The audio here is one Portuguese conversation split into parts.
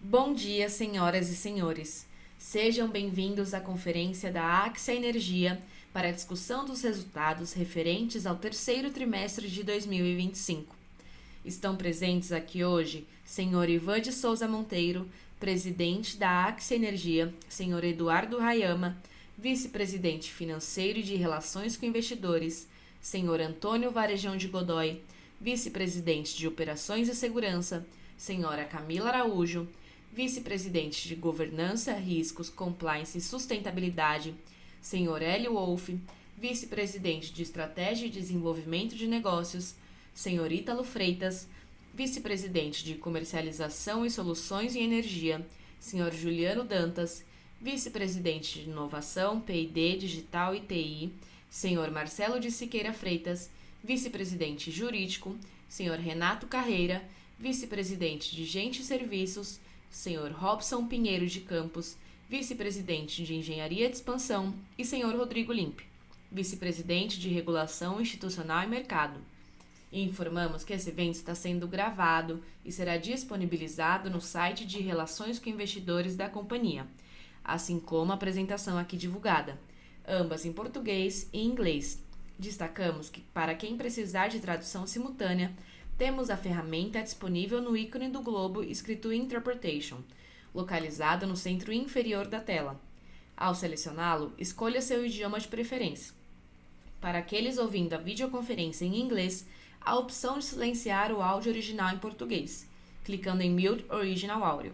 Bom dia, senhoras e senhores. Sejam bem-vindos à conferência da Axia Energia para a discussão dos resultados referentes ao terceiro trimestre de 2025. Estão presentes aqui hoje senhor Ivan de Souza Monteiro, presidente da Axia Energia, senhor Eduardo Rayama, vice-presidente financeiro e de relações com investidores, senhor Antônio Varejão de Godoy, vice-presidente de operações e segurança, senhora Camila Araújo, vice-presidente de governança, riscos, compliance e sustentabilidade, senhor Hélio Wolff, vice-presidente de estratégia e desenvolvimento de negócios, senhor Ítalo Freitas, vice-presidente de comercialização e soluções em energia, senhor Juliano Dantas, vice-presidente de inovação, P&D, digital e TI, senhor Marcelo de Siqueira Freitas, vice-presidente jurídico, senhor Renato Carreira, vice-presidente de gente e serviços, senhor Robson Pinheiro de Campos, vice-presidente de engenharia de expansão, e senhor Rodrigo Limpe, vice-presidente de regulação institucional e mercado. E informamos que esse evento está sendo gravado e será disponibilizado no site de Relações com Investidores da companhia, assim como a apresentação aqui divulgada, ambas em português e inglês. Destacamos que, para quem precisar de tradução simultânea, temos a ferramenta disponível no ícone do globo escrito Interpretation, localizado no centro inferior da tela. Ao selecioná-lo, escolha seu idioma de preferência. Para aqueles ouvindo a videoconferência em inglês, a opção de silenciar o áudio original em português, clicando em Mute Original Audio.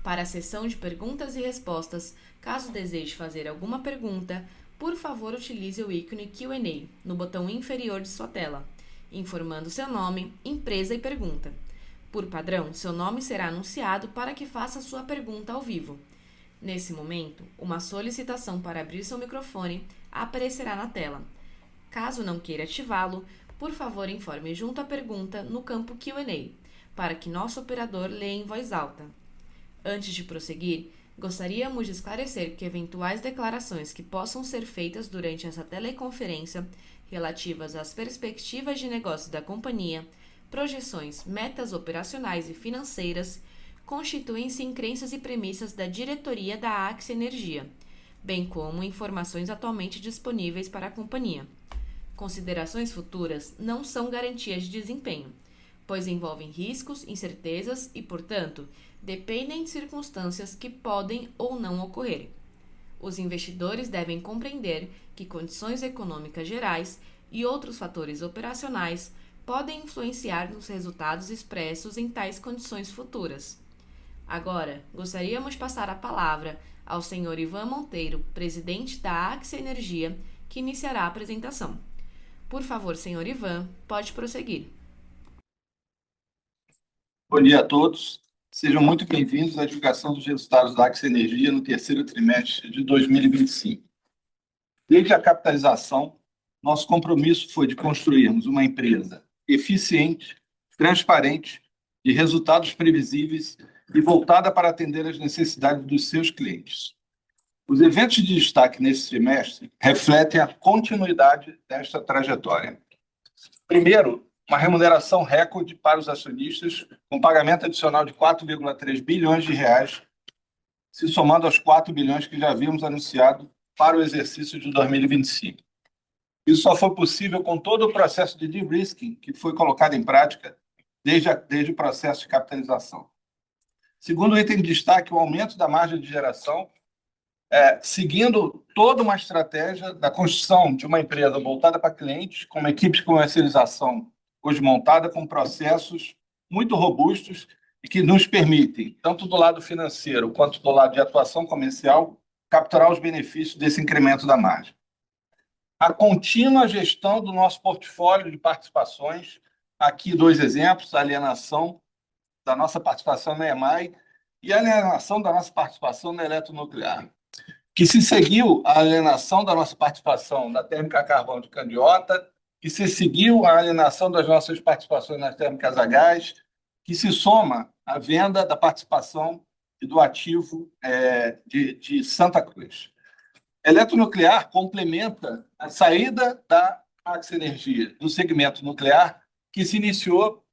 Para a sessão de perguntas e respostas, caso deseje fazer alguma pergunta, por favor utilize o ícone Q&A no botão inferior de sua tela, informando seu nome, empresa e pergunta. Por padrão, seu nome será anunciado para que faça sua pergunta ao vivo. Nesse momento, uma solicitação para abrir seu microfone aparecerá na tela. Caso não queira ativá-lo, por favor informe junto à pergunta no campo Q&A, para que nosso operador leia em voz alta. Antes de prosseguir, gostaríamos de esclarecer que eventuais declarações que possam ser feitas durante essa teleconferência relativas às perspectivas de negócio da companhia, projeções, metas operacionais e financeiras, constituem-se em crenças e premissas da diretoria da Axia Energia, bem como informações atualmente disponíveis para a companhia. Considerações futuras não são garantias de desempenho, pois envolvem riscos, incertezas e, portanto, dependem de circunstâncias que podem ou não ocorrer. Os investidores devem compreender que condições econômicas gerais e outros fatores operacionais podem influenciar nos resultados expressos em tais condições futuras. Agora, gostaríamos de passar a palavra ao senhor Ivan Monteiro, presidente da Axia Energia, que iniciará a apresentação. Por favor, senhor Ivan, pode prosseguir. Bom dia a todos. Sejam muito bem-vindos à divulgação dos resultados da Axia Energia no terceiro trimestre de 2025. Desde a capitalização, nosso compromisso foi de construirmos uma empresa eficiente, transparente, de resultados previsíveis e voltada para atender às necessidades dos seus clientes. Os eventos de destaque nesse trimestre refletem a continuidade desta trajetória. Primeiro, uma remuneração recorde para os acionistas, com pagamento adicional de 4,3 bilhões de reais, se somando aos 4 bilhões que já havíamos anunciado para o exercício de 2025. Isso só foi possível com todo o processo de de-risking que foi colocado em prática desde o processo de capitalização. Segundo item de destaque, o aumento da margem de geração, seguindo toda uma estratégia da construção de uma empresa voltada para clientes, com uma equipe de comercialização hoje montada com processos muito robustos e que nos permitem, tanto do lado financeiro quanto do lado de atuação comercial, capturar os benefícios desse incremento da margem. A contínua gestão do nosso portfólio de participações, aqui dois exemplos, a alienação da nossa participação na EMAI e a alienação da nossa participação na Eletronuclear, que se seguiu a alienação da nossa participação na térmica a carvão de Candiota, que se seguiu a alienação das nossas participações nas térmicas a gás, que se soma à venda da participação e do ativo de Santa Cruz. A Eletronuclear complementa a saída da Axia Energia do segmento nuclear, que se iniciou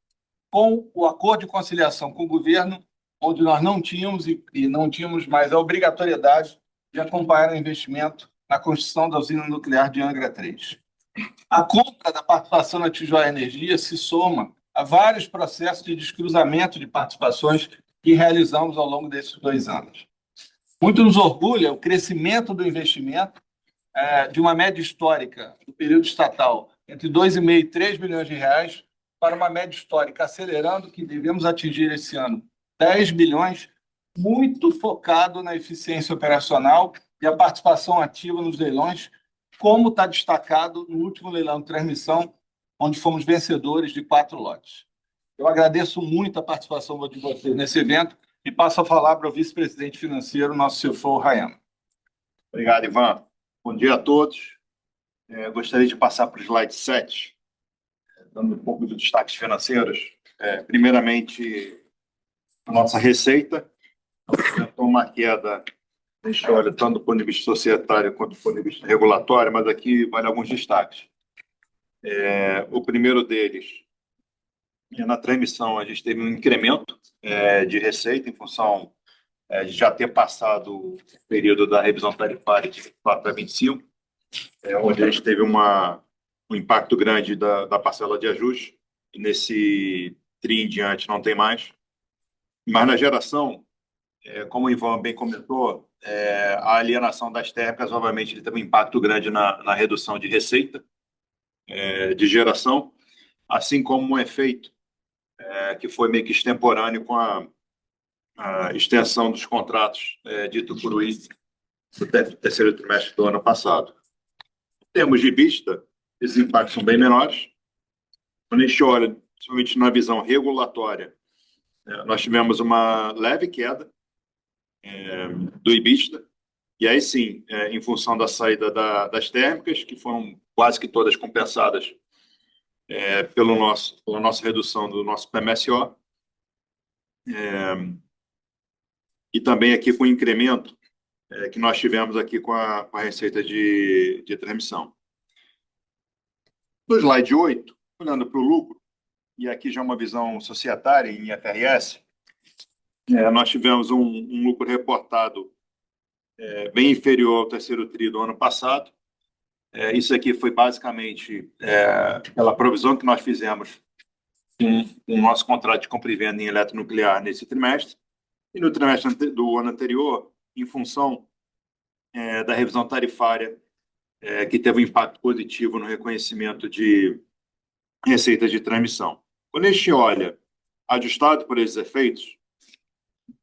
com o acordo de conciliação com o governo, onde nós não tínhamos e não tínhamos mais a obrigatoriedade de acompanhar o investimento na construção da usina nuclear de Angra 3. A compra da participação na Tijoá Energia se soma a vários processos de descruzamento de participações que realizamos ao longo desses 2 anos. Muito nos orgulha o crescimento do investimento de uma média histórica do período estatal entre 2,5 e 3 bilhões de reais para uma média histórica, acelerando que devemos atingir esse ano 10 bilhões, muito focado na eficiência operacional e a participação ativa nos leilões, como está destacado no último leilão de transmissão, onde fomos vencedores de 4 lotes. Eu agradeço muito a participação de vocês nesse evento e passo a falar para o vice-presidente financeiro, nosso CFO, Rayama. Obrigado, Ivan. Bom dia a todos. Gostaria de passar para o slide 7, dando um pouco de destaques financeiros. Primeiramente, a nossa receita apresentou uma queda, olha, tanto do ponto de vista societário quanto do ponto de vista regulatório, mas aqui vale alguns destaques. O primeiro deles, na transmissão, a gente teve um incremento de receita em função de já ter passado o período da revisão tarifária de 24 para 25, onde a gente teve um impacto grande da parcela de ajuste, e nesse TRI em diante não tem mais. Mas na geração, como o Ivan bem comentou, a alienação das térmicas, obviamente, ele teve um impacto grande na redução de receita de geração, assim como um efeito que foi meio que extemporâneo com a extensão dos contratos de Tucuruí do terceiro trimestre do ano passado. Em termos de EBITDA, esses impactos são bem menores. Quando a gente olha, principalmente na visão regulatória, nós tivemos uma leve queda do EBITDA, e aí sim, em função da saída das térmicas, que foram quase que todas compensadas pela nossa redução do nosso PMSO, e também aqui com o incremento que nós tivemos aqui com a receita de transmissão. No slide 8, olhando para o lucro, e aqui já uma visão societária em IFRS, nós tivemos um lucro reportado bem inferior ao terceiro tri do ano passado. Isso aqui foi basicamente pela provisão que nós fizemos com o nosso contrato de compra e venda em eletronuclear nesse trimestre, e no trimestre do ano anterior, em função da revisão tarifária, que teve um impacto positivo no reconhecimento de receitas de transmissão. Quando a gente olha ajustado por esses efeitos,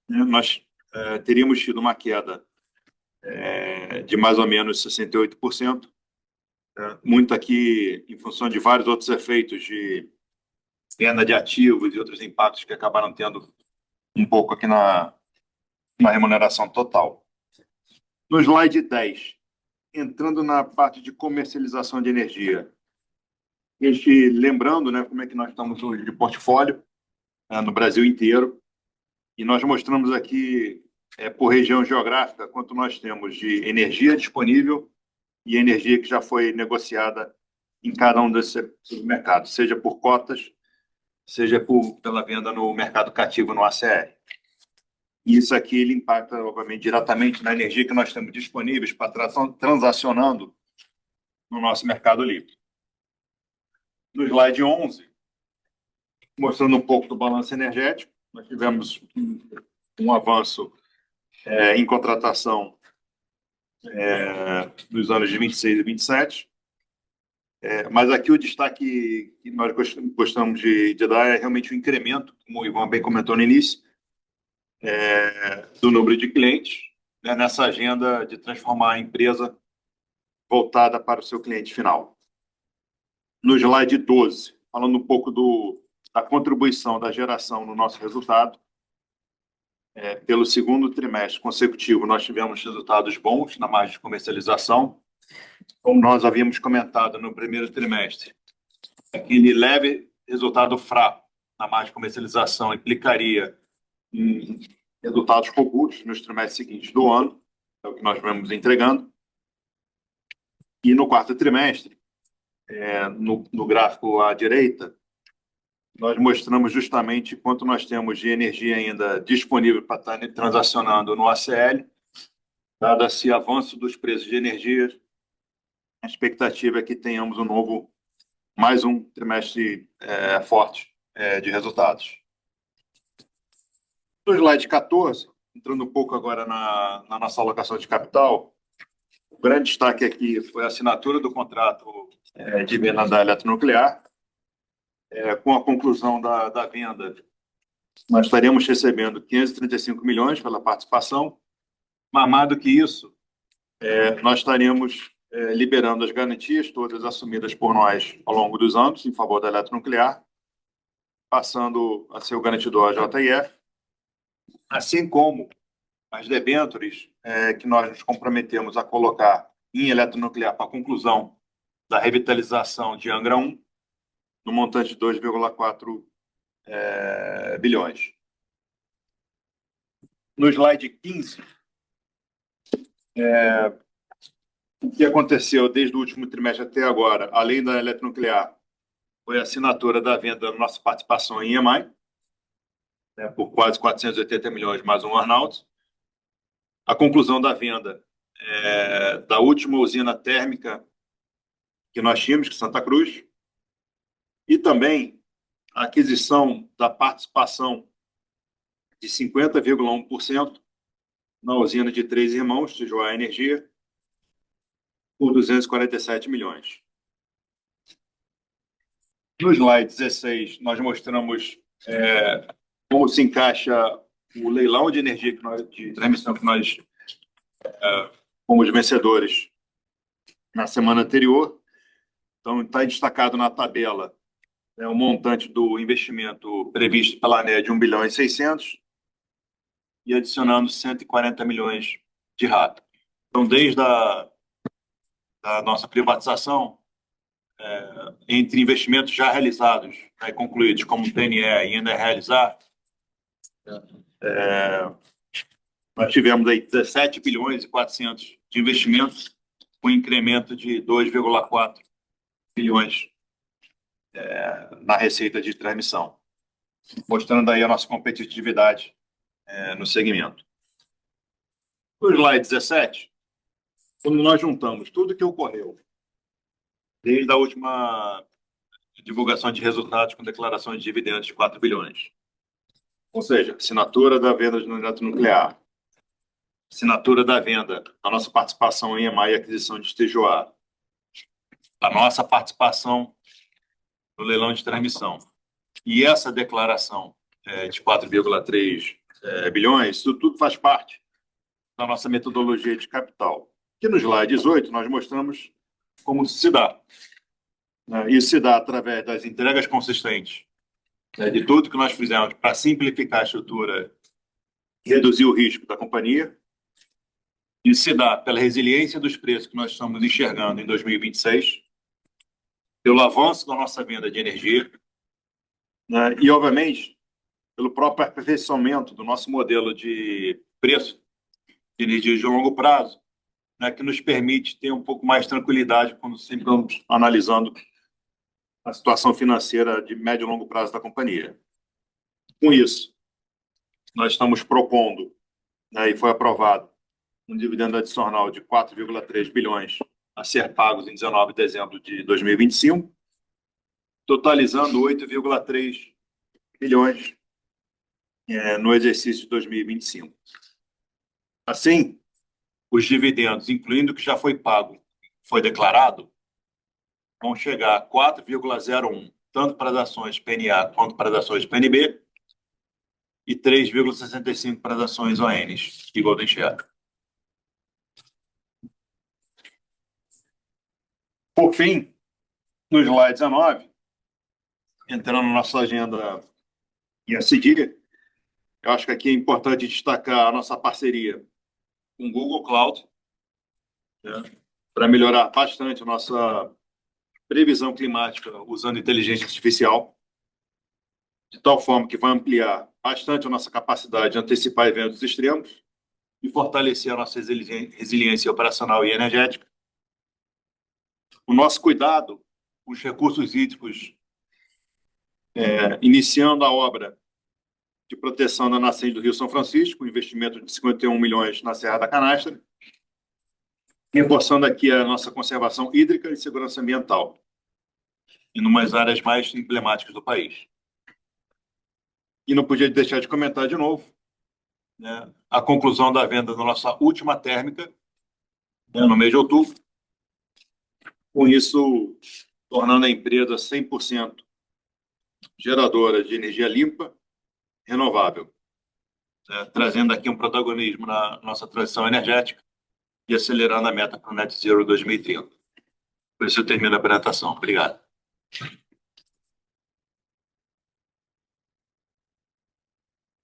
nós teríamos tido uma queda de mais ou menos 68%, muito aqui em função de vários outros efeitos de venda de ativos e outros impactos que acabaram tendo um pouco aqui na remuneração total. No slide 10, entrando na parte de comercialização de energia, lembrando, né, como é que nós estamos hoje de portfólio no Brasil inteiro, e nós mostramos aqui por região geográfica quanto nós temos de energia disponível e energia que já foi negociada em cada um desses mercados, seja por cotas, seja pela venda no mercado cativo no ACR. E isso aqui ele impacta, obviamente, diretamente na energia que nós temos disponíveis para transacionando no nosso mercado livre. No slide 11, mostrando um pouco do balanço energético, nós tivemos um avanço em contratação nos anos de 26 e 27, mas aqui o destaque que nós gostamos de dar é realmente o incremento, como o Ivan bem comentou no início, do número de clientes, nessa agenda de transformar a empresa voltada para o seu cliente final. No slide 12, falando um pouco da contribuição da geração no nosso resultado, pelo segundo trimestre consecutivo, nós tivemos resultados bons na margem de comercialização. Como nós havíamos comentado no primeiro trimestre, aquele leve resultado fraco na margem de comercialização implicaria em resultados robustos nos trimestres seguintes do ano, é o que nós vamos entregando. E no quarto trimestre, no gráfico à direita, nós mostramos justamente quanto nós temos de energia ainda disponível para estar transacionando no ACL, dado esse avanço dos preços de energia. A expectativa é que tenhamos mais um trimestre forte de resultados. No slide 14, entrando um pouco agora na nossa alocação de capital, o grande destaque aqui foi a assinatura do contrato de venda da eletronuclear. Com a conclusão da venda, nós estaremos recebendo 535 milhões pela participação, mas mais do que isso, nós estaremos liberando as garantias todas assumidas por nós ao longo dos anos em favor da eletronuclear, passando a ser o garantidor a JF, assim como as debêntures que nós nos comprometemos a colocar em eletronuclear para a conclusão da revitalização de Angra 1, no montante de 2,4 bilhões. No slide 15, o que aconteceu desde o último trimestre até agora, além da eletronuclear, foi a assinatura da venda da nossa participação em EMAI, por quase 480 milhões, mais um earn-out. A conclusão da venda da última usina térmica que nós tínhamos, que é Santa Cruz, e também a aquisição da participação de 50,1% na usina de Três Irmãos, Tijuá Energia, por 247 milhões. No slide 16, nós mostramos como se encaixa o leilão de energia de transmissão que nós fomos vencedores na semana anterior. Então, está destacado na tabela o montante do investimento previsto pela ANEEL de 1 bilhão e 600 e adicionando 140 milhões de RAP. Então, desde a nossa privatização, entre investimentos já realizados e concluídos, como o PNE e ainda realizar, nós tivemos aí 17 bilhões e 400 de investimentos, com incremento de 2,4 bilhões na receita de transmissão, mostrando aí a nossa competitividade no segmento. No slide 17, quando nós juntamos tudo que ocorreu desde a última divulgação de resultados com declaração de dividendos de 4 bilhões, ou seja, assinatura da venda de unidade nuclear, assinatura da venda da nossa participação em EMAI e aquisição de Tijuá, a nossa participação no leilão de transmissão e essa declaração de 4,3 bilhões, isso tudo faz parte da nossa metodologia de capital. Aqui no slide 18, nós mostramos como se dá. Isso se dá através das entregas consistentes, de tudo que nós fizemos para simplificar a estrutura e reduzir o risco da companhia. Isso se dá pela resiliência dos preços que nós estamos enxergando em 2026, pelo avanço da nossa venda de energia, e, obviamente, pelo próprio aperfeiçoamento do nosso modelo de preço de energia de longo prazo, que nos permite ter um pouco mais de tranquilidade quando sempre estamos analisando a situação financeira de médio e longo prazo da companhia. Com isso, nós estamos propondo, e foi aprovado, um dividendo adicional de 4,3 bilhões a ser pagos em 19 de dezembro de 2025, totalizando 8,3 bilhões no exercício de 2025. Assim, os dividendos, incluindo o que já foi pago, foi declarado, vão chegar a 4,01, tanto para as ações PNA quanto para as ações PNB, e 3,65 para as ações ONs e Golden Share. Por fim, no slide 19, entrando na nossa agenda ESG, eu acho que aqui é importante destacar a nossa parceria com o Google Cloud, para melhorar bastante a nossa previsão climática usando inteligência artificial, de tal forma que vai ampliar bastante a nossa capacidade de antecipar eventos extremos e fortalecer a nossa resiliência operacional e energética. O nosso cuidado com os recursos hídricos iniciando a obra de proteção da nascente do Rio São Francisco, um investimento de 51 milhões na Serra da Canastra, reforçando aqui a nossa conservação hídrica e segurança ambiental, em umas áreas mais emblemáticas do país. E não podia deixar de comentar de novo, né, a conclusão da venda da nossa última térmica, né, no mês de outubro, com isso tornando a empresa 100% geradora de energia limpa, renovável, né, trazendo aqui um protagonismo na nossa transição energética e acelerando a meta para o Net Zero 2030. Por isso eu termino a apresentação. Obrigado.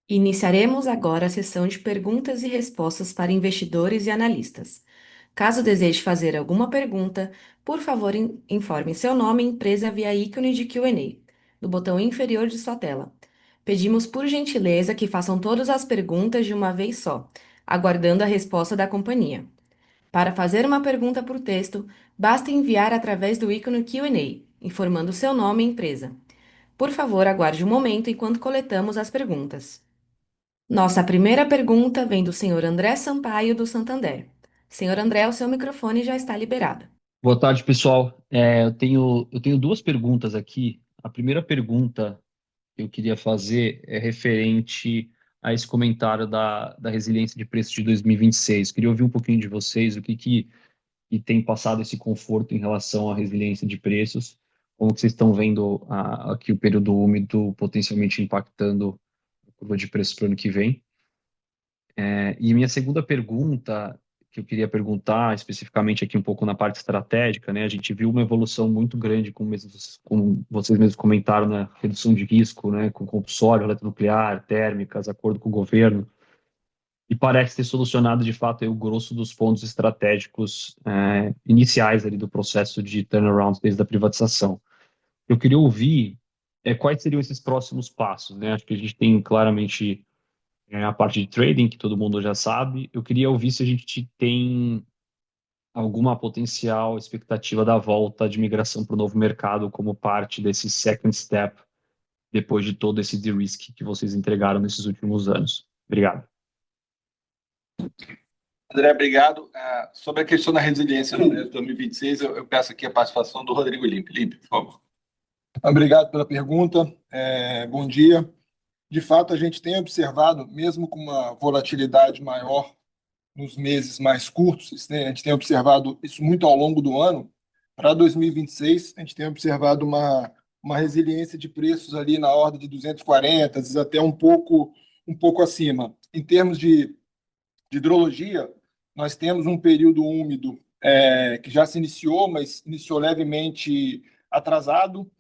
Iniciaremos agora a sessão de perguntas e respostas para investidores e analistas. Caso deseje fazer alguma pergunta, por favor, informe seu nome e empresa via ícone de Q&A, no botão inferior de sua tela. Pedimos por gentileza que façam todas as perguntas de uma vez só, aguardando a resposta da companhia. Para fazer uma pergunta por texto, basta enviar através do ícone Q&A, informando seu nome e empresa. Por favor, aguarde um momento enquanto coletamos as perguntas. Nossa primeira pergunta vem do senhor André Sampaio, do Santander. Senhor André, o seu microfone já está liberado. Boa tarde, pessoal. Eu tenho duas perguntas aqui. A primeira pergunta que eu queria fazer é referente a esse comentário da resiliência de preços de 2026. Queria ouvir um pouquinho de vocês, o que tem passado esse conforto em relação à resiliência de preços, como que vocês estão vendo aqui o período úmido potencialmente impactando a curva de preços para o ano que vem. E minha segunda pergunta, que eu queria perguntar especificamente aqui um pouco na parte estratégica, né? A gente viu uma evolução muito grande, como vocês mesmos comentaram, na redução de risco, né? Com compulsório, eletronuclear, térmicas, acordo com o governo, e parece ter solucionado de fato aí, o grosso dos pontos estratégicos iniciais ali do processo de turnaround desde a privatização. Eu queria ouvir quais seriam esses próximos passos, né? Acho que a gente tem claramente a parte de trading, que todo mundo já sabe. Eu queria ouvir se a gente tem alguma potencial expectativa da volta de migração para o novo mercado como parte desse second step, depois de todo esse de-risk que vocês entregaram nesses últimos anos. Obrigado. André, obrigado. Sobre a questão da resiliência no 2026, eu peço aqui a participação do Rodrigo Limpe. Limpe, por favor. Obrigado pela pergunta. Bom dia. De fato, a gente tem observado, mesmo com uma volatilidade maior nos meses mais curtos, né, a gente tem observado isso muito ao longo do ano. Para 2026, a gente tem observado uma resiliência de preços ali na ordem de 240, às vezes até um pouco acima. Em termos de hidrologia, nós temos um período úmido que já se iniciou, mas iniciou levemente atrasado.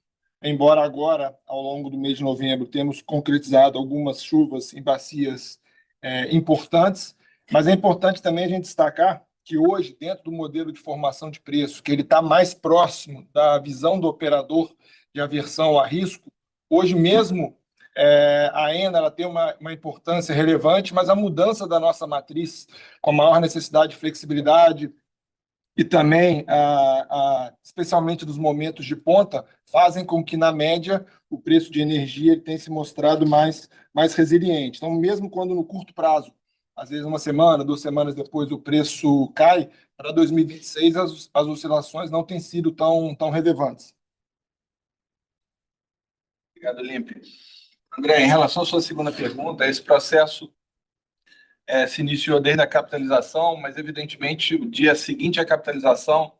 Embora agora, ao longo do mês de novembro, temos concretizado algumas chuvas em bacias importantes, mas é importante também a gente destacar que hoje, dentro do modelo de formação de preço, que ele está mais próximo da visão do operador de aversão a risco, hoje mesmo a ENA ela tem uma importância relevante, mas a mudança da nossa matriz, com a maior necessidade de flexibilidade, e também, especialmente nos momentos de ponta, fazem com que, na média, o preço de energia ele tenha se mostrado mais resiliente. Então, mesmo quando no curto prazo, às vezes uma semana, 2 semanas depois, o preço cai, para 2026 as oscilações não têm sido tão relevantes. Obrigado, Limpe. André, em relação à sua segunda pergunta, esse processo se iniciou desde a capitalização, mas, evidentemente, o dia seguinte à capitalização,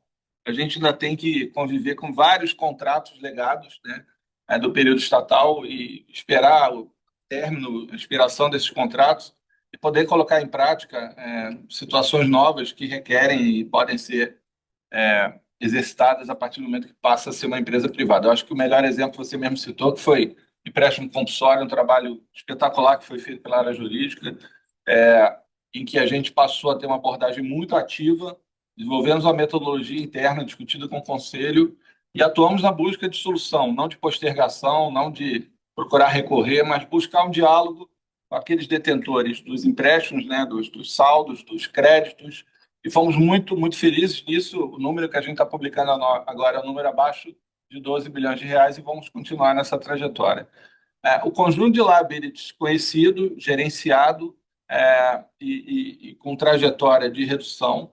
a gente ainda tem que conviver com vários contratos legados, né, do período estatal e esperar o término, a expiração desses contratos e poder colocar em prática situações novas que requerem e podem ser exercitadas a partir do momento que passa a ser uma empresa privada. Eu acho que o melhor exemplo você mesmo citou, que foi empréstimo compulsório, um trabalho espetacular que foi feito pela área jurídica, em que a gente passou a ter uma abordagem muito ativa, desenvolvemos uma metodologia interna discutida com o Conselho e atuamos na busca de solução, não de postergação, não de procurar recorrer, mas buscar um diálogo com aqueles detentores dos empréstimos, né, dos saldos, dos créditos, e fomos muito felizes nisso. O número que a gente está publicando agora é um número abaixo de 12 bilhões de reais e vamos continuar nessa trajetória. O conjunto de liabilities conhecido, gerenciado e com trajetória de redução.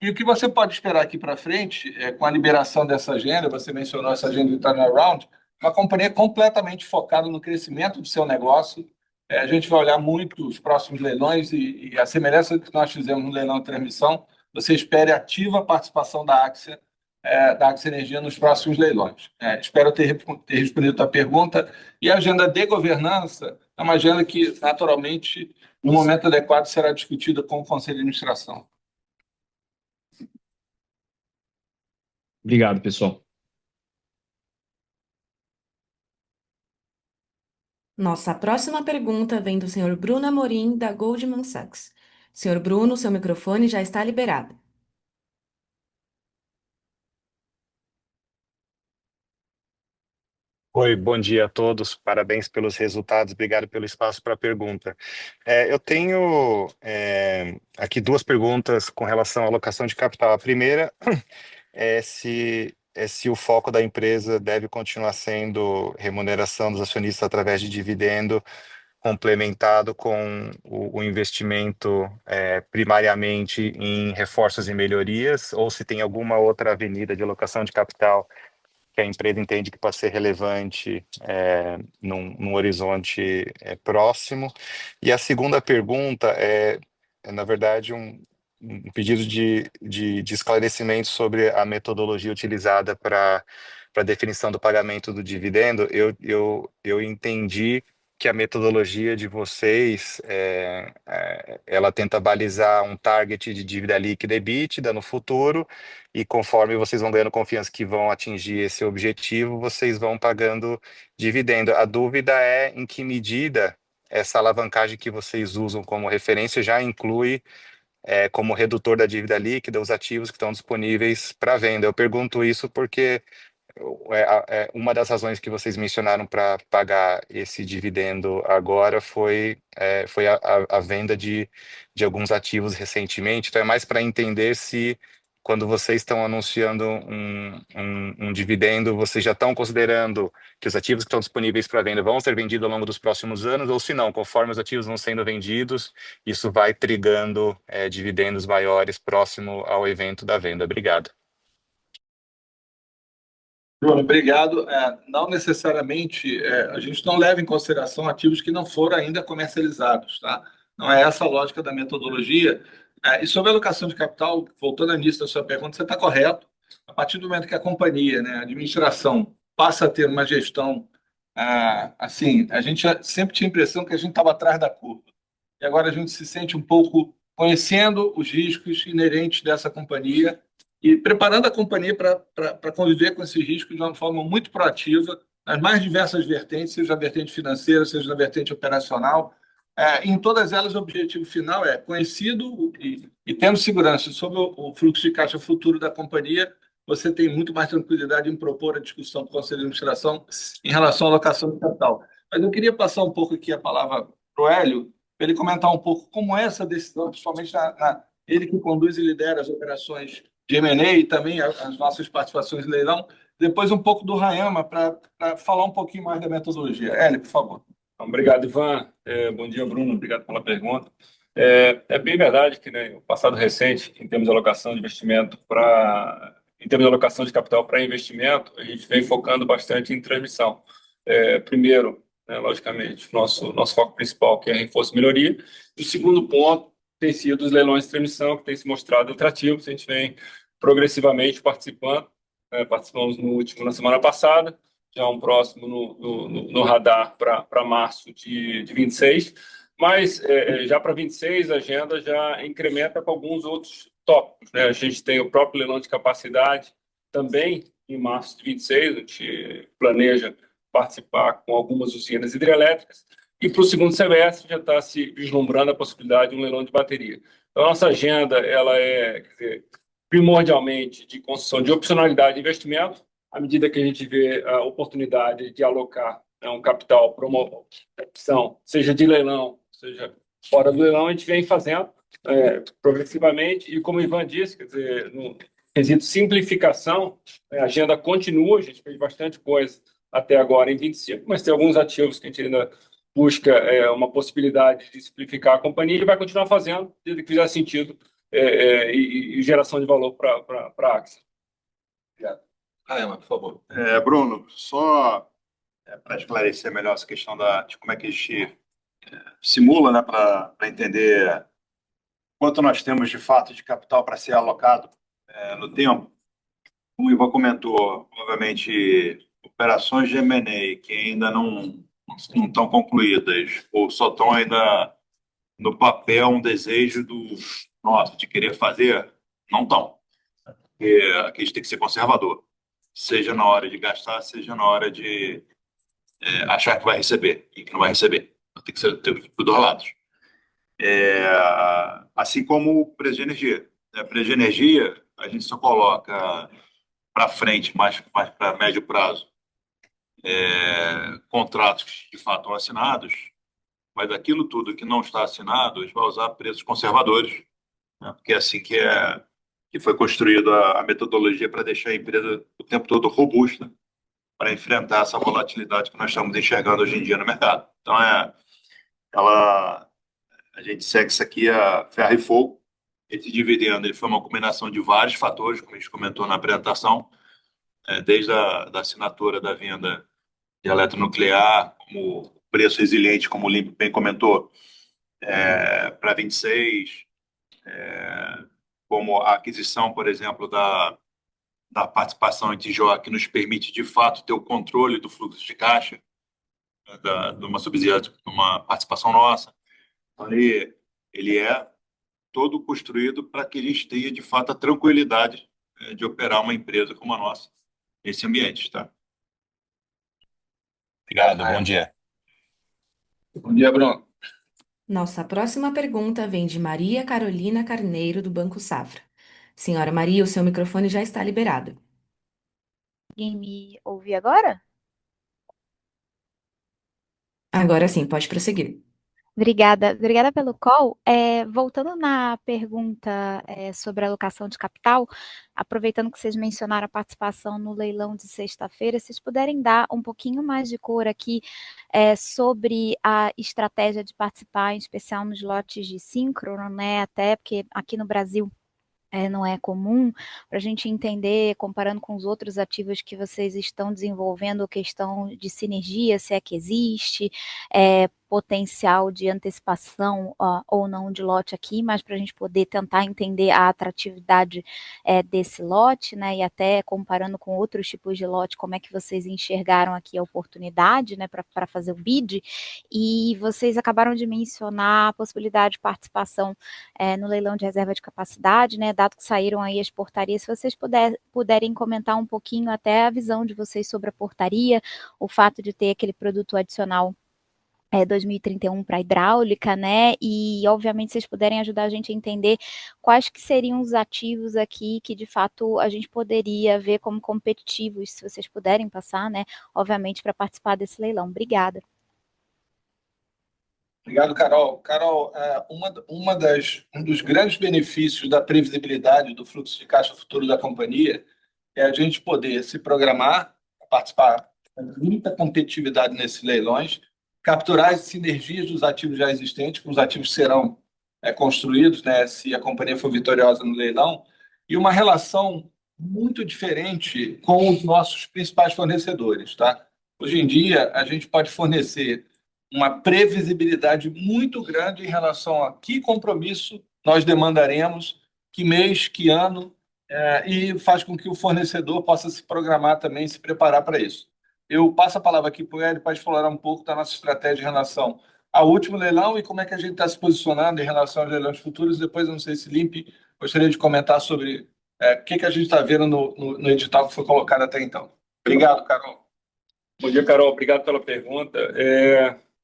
E o que você pode esperar aqui para frente, com a liberação dessa agenda, você mencionou essa agenda de turnaround, uma companhia completamente focada no crescimento do seu negócio. A gente vai olhar muito os próximos leilões e a semelhança do que nós fizemos no leilão de transmissão, você espere ativa participação da Axia Energia nos próximos leilões. Espero ter respondido a tua pergunta. E a agenda de governança é uma agenda que, naturalmente, no momento adequado, será discutida com o Conselho de Administração. Obrigado, pessoal. Nossa próxima pergunta vem do senhor Bruno Amorim, da Goldman Sachs. Senhor Bruno, seu microfone já está liberado. Oi, bom dia a todos. Parabéns pelos resultados. Obrigado pelo espaço para a pergunta. Eu tenho aqui duas perguntas com relação à alocação de capital. A primeira se o foco da empresa deve continuar sendo remuneração dos acionistas através de dividendo, complementado com o investimento primariamente em reforços e melhorias, ou se tem alguma outra avenida de alocação de capital que a empresa entende que pode ser relevante num horizonte próximo. E a segunda pergunta na verdade, um pedido de esclarecimento sobre a metodologia utilizada para a definição do pagamento do dividendo. Eu entendi que a metodologia de vocês ela tenta balizar um target de dívida líquida EBITDA no futuro, e conforme vocês vão ganhando confiança que vão atingir esse objetivo, vocês vão pagando dividendo. A dúvida é em que medida essa alavancagem que vocês usam como referência já inclui como redutor da dívida líquida os ativos que estão disponíveis para venda. Eu pergunto isso porque uma das razões que vocês mencionaram para pagar esse dividendo agora foi a venda de alguns ativos recentemente. Então, é mais para entender se, quando vocês estão anunciando um dividendo, vocês já estão considerando que os ativos que estão disponíveis para venda vão ser vendidos ao longo dos próximos anos, ou se não, conforme os ativos vão sendo vendidos, isso vai trigando dividendos maiores próximo ao evento da venda. Obrigado. Bruno, obrigado. Não necessariamente, a gente não leva em consideração ativos que não foram ainda comercializados, tá? Não é essa a lógica da metodologia. E sobre a alocação de capital, voltando ao início da sua pergunta, você está correto. A partir do momento que a companhia, né, a administração, passa a ter uma gestão, assim, a gente sempre tinha a impressão que a gente estava atrás da curva. E agora a gente se sente um pouco conhecendo os riscos inerentes dessa companhia e preparando a companhia para conviver com esses riscos de uma forma muito proativa, nas mais diversas vertentes, seja a vertente financeira, seja a vertente operacional. Em todas elas, o objetivo final é conhecido e tendo segurança sobre o fluxo de caixa futuro da companhia, você tem muito mais tranquilidade em propor a discussão do Conselho de Administração em relação à alocação de capital. Mas eu queria passar um pouco aqui a palavra para o Hélio, para ele comentar um pouco como é essa decisão, principalmente ele que conduz e lidera as operações de M&A e também as nossas participações em leilão. Depois um pouco do Rayama para falar um pouquinho mais da metodologia. Hélio, por favor. Obrigado, Ivan. Bom dia, Bruno. Obrigado pela pergunta. É bem verdade que, né, o passado recente, em termos de alocação de investimento em termos de alocação de capital para investimento, a gente vem focando bastante em transmissão. Primeiro, né, logicamente, nosso foco principal, que é reforço e melhoria. E o segundo ponto tem sido os leilões de transmissão, que tem se mostrado atrativos. A gente vem progressivamente participando. Participamos na semana passada, já um próximo no radar para março de 26, mas já para 26 a agenda já incrementa com alguns outros tópicos, né? A gente tem o próprio leilão de capacidade também em março de 26, a gente planeja participar com algumas usinas hidrelétricas, e para o segundo semestre já está se vislumbrando a possibilidade de um leilão de bateria. Então, a nossa agenda ela quer dizer, primordialmente de construção de opcionalidade de investimento, à medida que a gente vê a oportunidade de alocar um capital para uma opção, seja de leilão, seja fora do leilão, a gente vem fazendo progressivamente. E como o Ivan disse, quer dizer, quesito simplificação, a agenda continua, a gente fez bastante coisa até agora em 25, mas tem alguns ativos que a gente ainda busca uma possibilidade de simplificar a companhia e vai continuar fazendo, desde que fizer sentido e geração de valor para a Axia. Obrigado. Raema, por favor. Bruno, só para esclarecer melhor essa questão de como é que a gente simula, né, para entender quanto nós temos de fato de capital para ser alocado no tempo. Como o Ivan comentou, obviamente, operações de M&A que ainda não estão concluídas ou só estão ainda no papel um desejo nosso de querer fazer, não estão. Porque aqui a gente tem que ser conservador, seja na hora de gastar, seja na hora de achar que vai receber e que não vai receber. Tem que ser por dois lados. Assim como o preço de energia. Preço de energia, a gente só coloca para frente, mais para médio prazo, contratos que de fato estão assinados, mas aquilo tudo que não está assinado, a gente vai usar preços conservadores, né? Porque é assim que foi construída a metodologia para deixar a empresa o tempo todo robusta para enfrentar essa volatilidade que nós estamos enxergando hoje em dia no mercado. Então, a gente segue isso aqui a ferro e fogo. Esse dividendo ele foi uma combinação de vários fatores, como a gente comentou na apresentação, desde da assinatura da venda de eletronuclear, como o preço resiliente, como o Limp bem comentou, para 26, como a aquisição, por exemplo, da participação em TJOA, que nos permite, de fato, ter o controle do fluxo de caixa, de uma subsidiária, de uma participação nossa. Então, ele é todo construído para que a gente tenha, de fato, a tranquilidade de operar uma empresa como a nossa nesse ambiente, tá? Obrigado, bom dia. Bom dia, Bruno. Nossa próxima pergunta vem de Maria Carolina Carneiro, do Banco Safra. Senhora Maria, o seu microfone já está liberado. Alguém me ouve agora? Agora sim, pode prosseguir. Obrigada pelo call. Voltando na pergunta sobre a alocação de capital, aproveitando que vocês mencionaram a participação no leilão de sexta-feira, se vocês puderem dar um pouquinho mais de cor aqui sobre a estratégia de participar, em especial nos lotes de síncrono, né? Até porque aqui no Brasil não é comum, para a gente entender, comparando com os outros ativos que vocês estão desenvolvendo, questão de sinergia, se é que existe, potencial de antecipação ou não de lote aqui, mas para a gente poder tentar entender a atratividade desse lote, né, e até comparando com outros tipos de lote, como é que vocês enxergaram aqui a oportunidade, né, para fazer o bid, e vocês acabaram de mencionar a possibilidade de participação no leilão de reserva de capacidade, né, dado que saíram aí as portarias, se vocês puderem comentar um pouquinho até a visão de vocês sobre a portaria, o fato de ter aquele produto adicional 2031 para hidráulica, né? E obviamente vocês puderem ajudar a gente a entender quais que seriam os ativos aqui que de fato a gente poderia ver como competitivos, se vocês puderem passar, né? Obviamente para participar desse leilão. Obrigada. Obrigado, Carol. Carol, um dos grandes benefícios da previsibilidade do fluxo de caixa futuro da companhia é a gente poder se programar, participar com muita competitividade nesses leilões, capturar as sinergias dos ativos já existentes, com os ativos que serão construídos, né, se a companhia for vitoriosa no leilão, e uma relação muito diferente com os nossos principais fornecedores, tá? Hoje em dia, a gente pode fornecer uma previsibilidade muito grande em relação a que compromisso nós demandaremos, que mês, que ano, e faz com que o fornecedor possa se programar também, se preparar para isso. Eu passo a palavra aqui para o Hélio para explorar um pouco da nossa estratégia em relação ao último leilão e como é que a gente está se posicionando em relação aos leilões futuros. Depois, eu não sei se Limp gostaria de comentar sobre o que a gente está vendo no edital que foi colocado até então. Obrigado, Carol. Bom dia, Carol. Obrigado pela pergunta.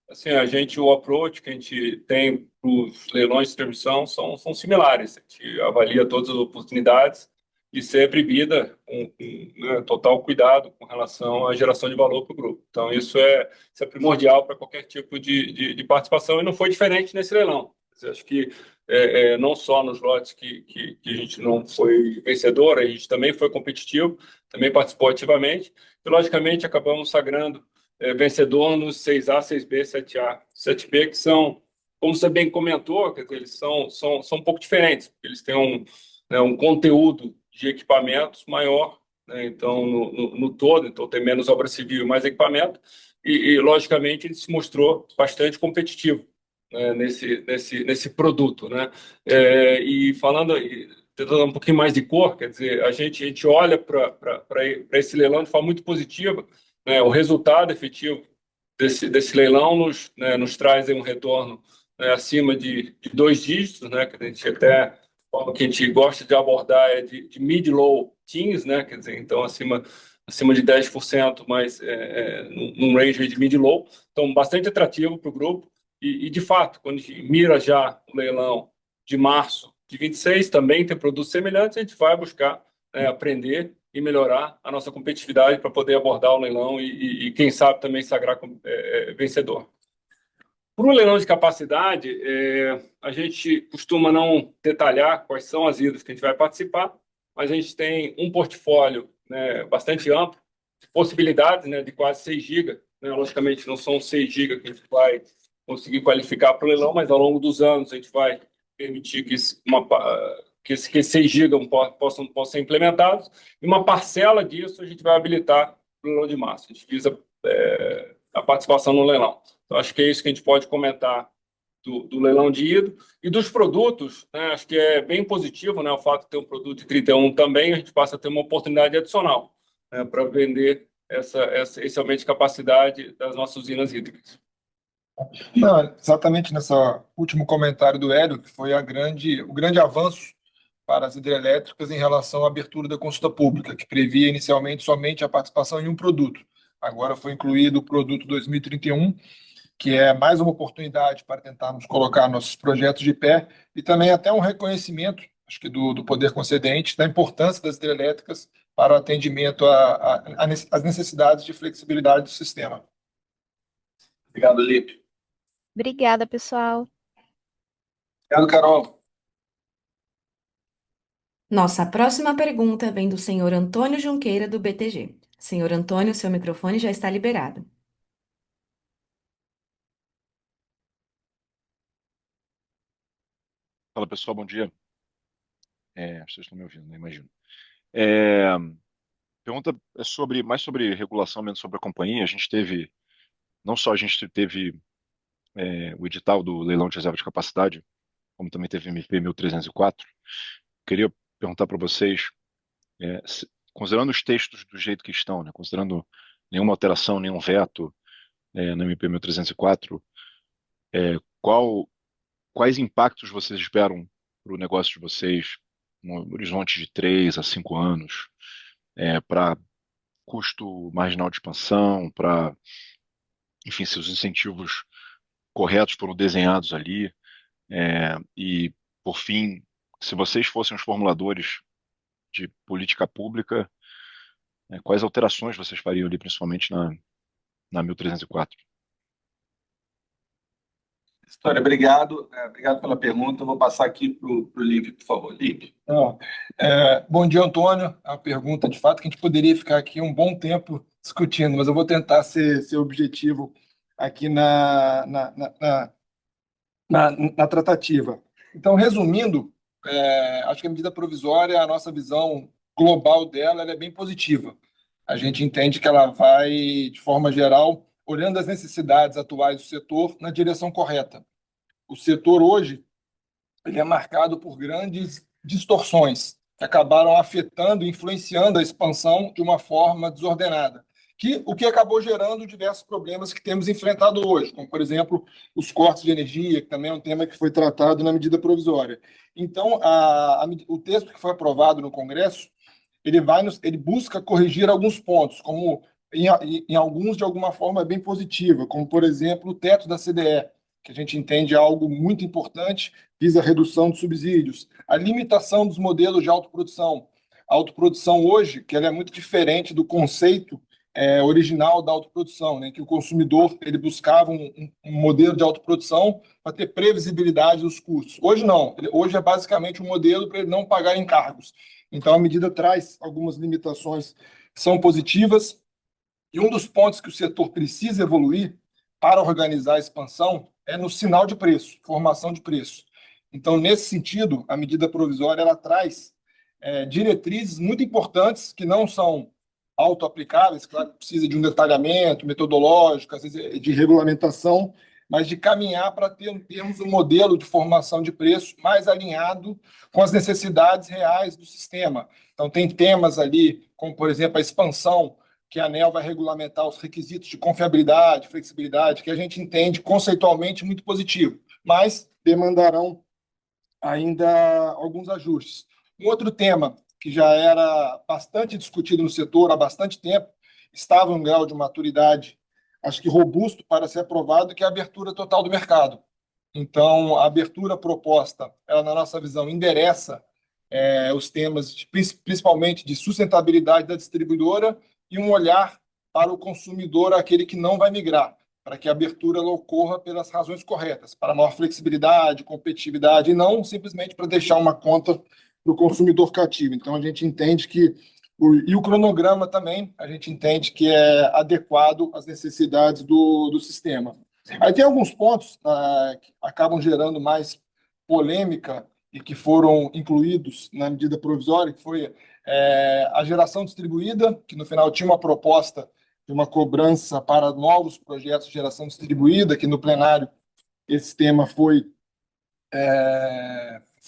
Assim, o approach que a gente tem para os leilões de distribuição são similares. A gente avalia todas as oportunidades e sempre vida com total cuidado com relação à geração de valor para o grupo. Então, isso é primordial para qualquer tipo de participação e não foi diferente nesse leilão. Eu acho que não só nos lotes que a gente não foi vencedor, a gente também foi competitivo, também participou ativamente, e logicamente acabamos sagrando vencedor nos 6A, 6B, 7A, 7B, que são, como você bem comentou, quer dizer, eles são um pouco diferentes, porque eles têm um conteúdo de equipamentos maior, né? Então, no todo, então tem menos obra civil e mais equipamento, e logicamente ele se mostrou bastante competitivo, né, nesse produto, né? E tentando dar um pouquinho mais de cor, quer dizer, a gente olha para esse leilão de forma muito positiva, né? O resultado efetivo desse leilão nos traz aí um retorno, né, acima de 2 dígitos, né? Que a gente até forma que a gente gosta de abordar é de mid-low teens, né? Quer dizer, então acima de 10%, mas num range de mid-low, então bastante atrativo para o grupo. E, de fato, quando a gente mira já o leilão de março de 26, também tem produtos semelhantes, a gente vai buscar aprender e melhorar a nossa competitividade para poder abordar o leilão e quem sabe, também sagrar vencedor. Para o leilão de capacidade, a gente costuma não detalhar quais são as hidros que a gente vai participar, mas a gente tem um portfólio, né, bastante amplo, de possibilidades, né, de quase 6 GB. Né? Logicamente, não são 6 GB que a gente vai conseguir qualificar para o leilão, mas ao longo dos anos a gente vai permitir que esses 6 GB possam ser implementados, e uma parcela disso a gente vai habilitar para o leilão de março. A gente visa a participação no leilão. Então, acho que é isso que a gente pode comentar do leilão de hidro. E dos produtos, né, acho que é bem positivo, né, o fato de ter um produto de 31 também, a gente passa a ter uma oportunidade adicional, né, para vender esse aumento de capacidade das nossas usinas hídricas. Não, exatamente nesse último comentário do Hélio, que foi o grande avanço para as hidrelétricas em relação à abertura da consulta pública, que previa inicialmente somente a participação em um produto. Agora foi incluído o produto 2031, que é mais uma oportunidade para tentarmos colocar nossos projetos de pé e também até um reconhecimento, acho que do poder concedente, da importância das hidrelétricas para o atendimento às necessidades de flexibilidade do sistema. Obrigado, Lipe. Obrigada, pessoal. Obrigado, Carol. Nossa próxima pergunta vem do senhor Antônio Junqueira, do BTG. Senhor Antônio, seu microfone já está liberado. Fala, pessoal, bom dia. Vocês estão me ouvindo, né? Imagino. Pergunta é mais sobre regulação, menos sobre a companhia. Não só a gente teve o edital do leilão de reserva de capacidade, como também teve MP 1304. Queria perguntar para vocês, considerando os textos do jeito que estão, né, considerando nenhuma alteração, nenhum veto no MP 1304, quais impactos vocês esperam para o negócio de vocês no horizonte de 3 a 5 anos, para custo marginal de expansão, para, enfim, se os incentivos corretos foram desenhados ali, e, por fim, se vocês fossem os formuladores de política pública, quais alterações vocês fariam ali, principalmente na 1304? História, obrigado. Obrigado pela pergunta. Eu vou passar aqui para o Lipe, por favor. Lipe. Bom dia, Antônio. A pergunta, de fato, que a gente poderia ficar aqui um bom tempo discutindo, mas eu vou tentar ser objetivo aqui na tratativa. Então, resumindo, acho que a medida provisória, a nossa visão global dela, ela é bem positiva. A gente entende que ela vai, de forma geral, olhando as necessidades atuais do setor, na direção correta. O setor hoje ele é marcado por grandes distorções que acabaram afetando e influenciando a expansão de uma forma desordenada, o que acabou gerando diversos problemas que temos enfrentado hoje, como, por exemplo, os cortes de energia, que também é um tema que foi tratado na medida provisória. Então, o texto que foi aprovado no Congresso, ele busca corrigir alguns pontos, como em alguns, de alguma forma, bem positiva, como, por exemplo, o teto da CDE, que a gente entende algo muito importante, visa a redução de subsídios, a limitação dos modelos de autoprodução. A autoprodução hoje, que ela é muito diferente do conceito original da autoprodução, né, que o consumidor ele buscava um modelo de autoprodução para ter previsibilidade dos custos. Hoje não, hoje é basicamente um modelo para ele não pagar encargos. Então a medida traz algumas limitações que são positivas, e um dos pontos que o setor precisa evoluir para organizar a expansão é no sinal de preço, formação de preço. Então, nesse sentido, a medida provisória ela traz diretrizes muito importantes que não são auto-aplicáveis, claro que precisa de um detalhamento metodológico, às vezes de regulamentação, mas de caminhar para termos um modelo de formação de preço mais alinhado com as necessidades reais do sistema. Então, tem temas ali, como, por exemplo, a expansão, que a ANEEL vai regulamentar os requisitos de confiabilidade, flexibilidade, que a gente entende conceitualmente muito positivo, mas demandarão ainda alguns ajustes. Um outro tema que já era bastante discutido no setor há bastante tempo, estava em um grau de maturidade, acho que robusto para ser aprovado, que é a abertura total do mercado. Então, a abertura proposta, ela, na nossa visão, endereça os temas, principalmente de sustentabilidade da distribuidora e um olhar para o consumidor, aquele que não vai migrar, para que a abertura ela ocorra pelas razões corretas, para maior flexibilidade, competitividade, e não simplesmente para deixar uma conta para o consumidor cativo. Então, a gente entende que e o cronograma também, a gente entende que é adequado às necessidades do sistema. Aí tem alguns pontos que acabam gerando mais polêmica e que foram incluídos na medida provisória, que foi a geração distribuída, que no final tinha uma proposta de uma cobrança para novos projetos de geração distribuída, que no plenário esse tema foi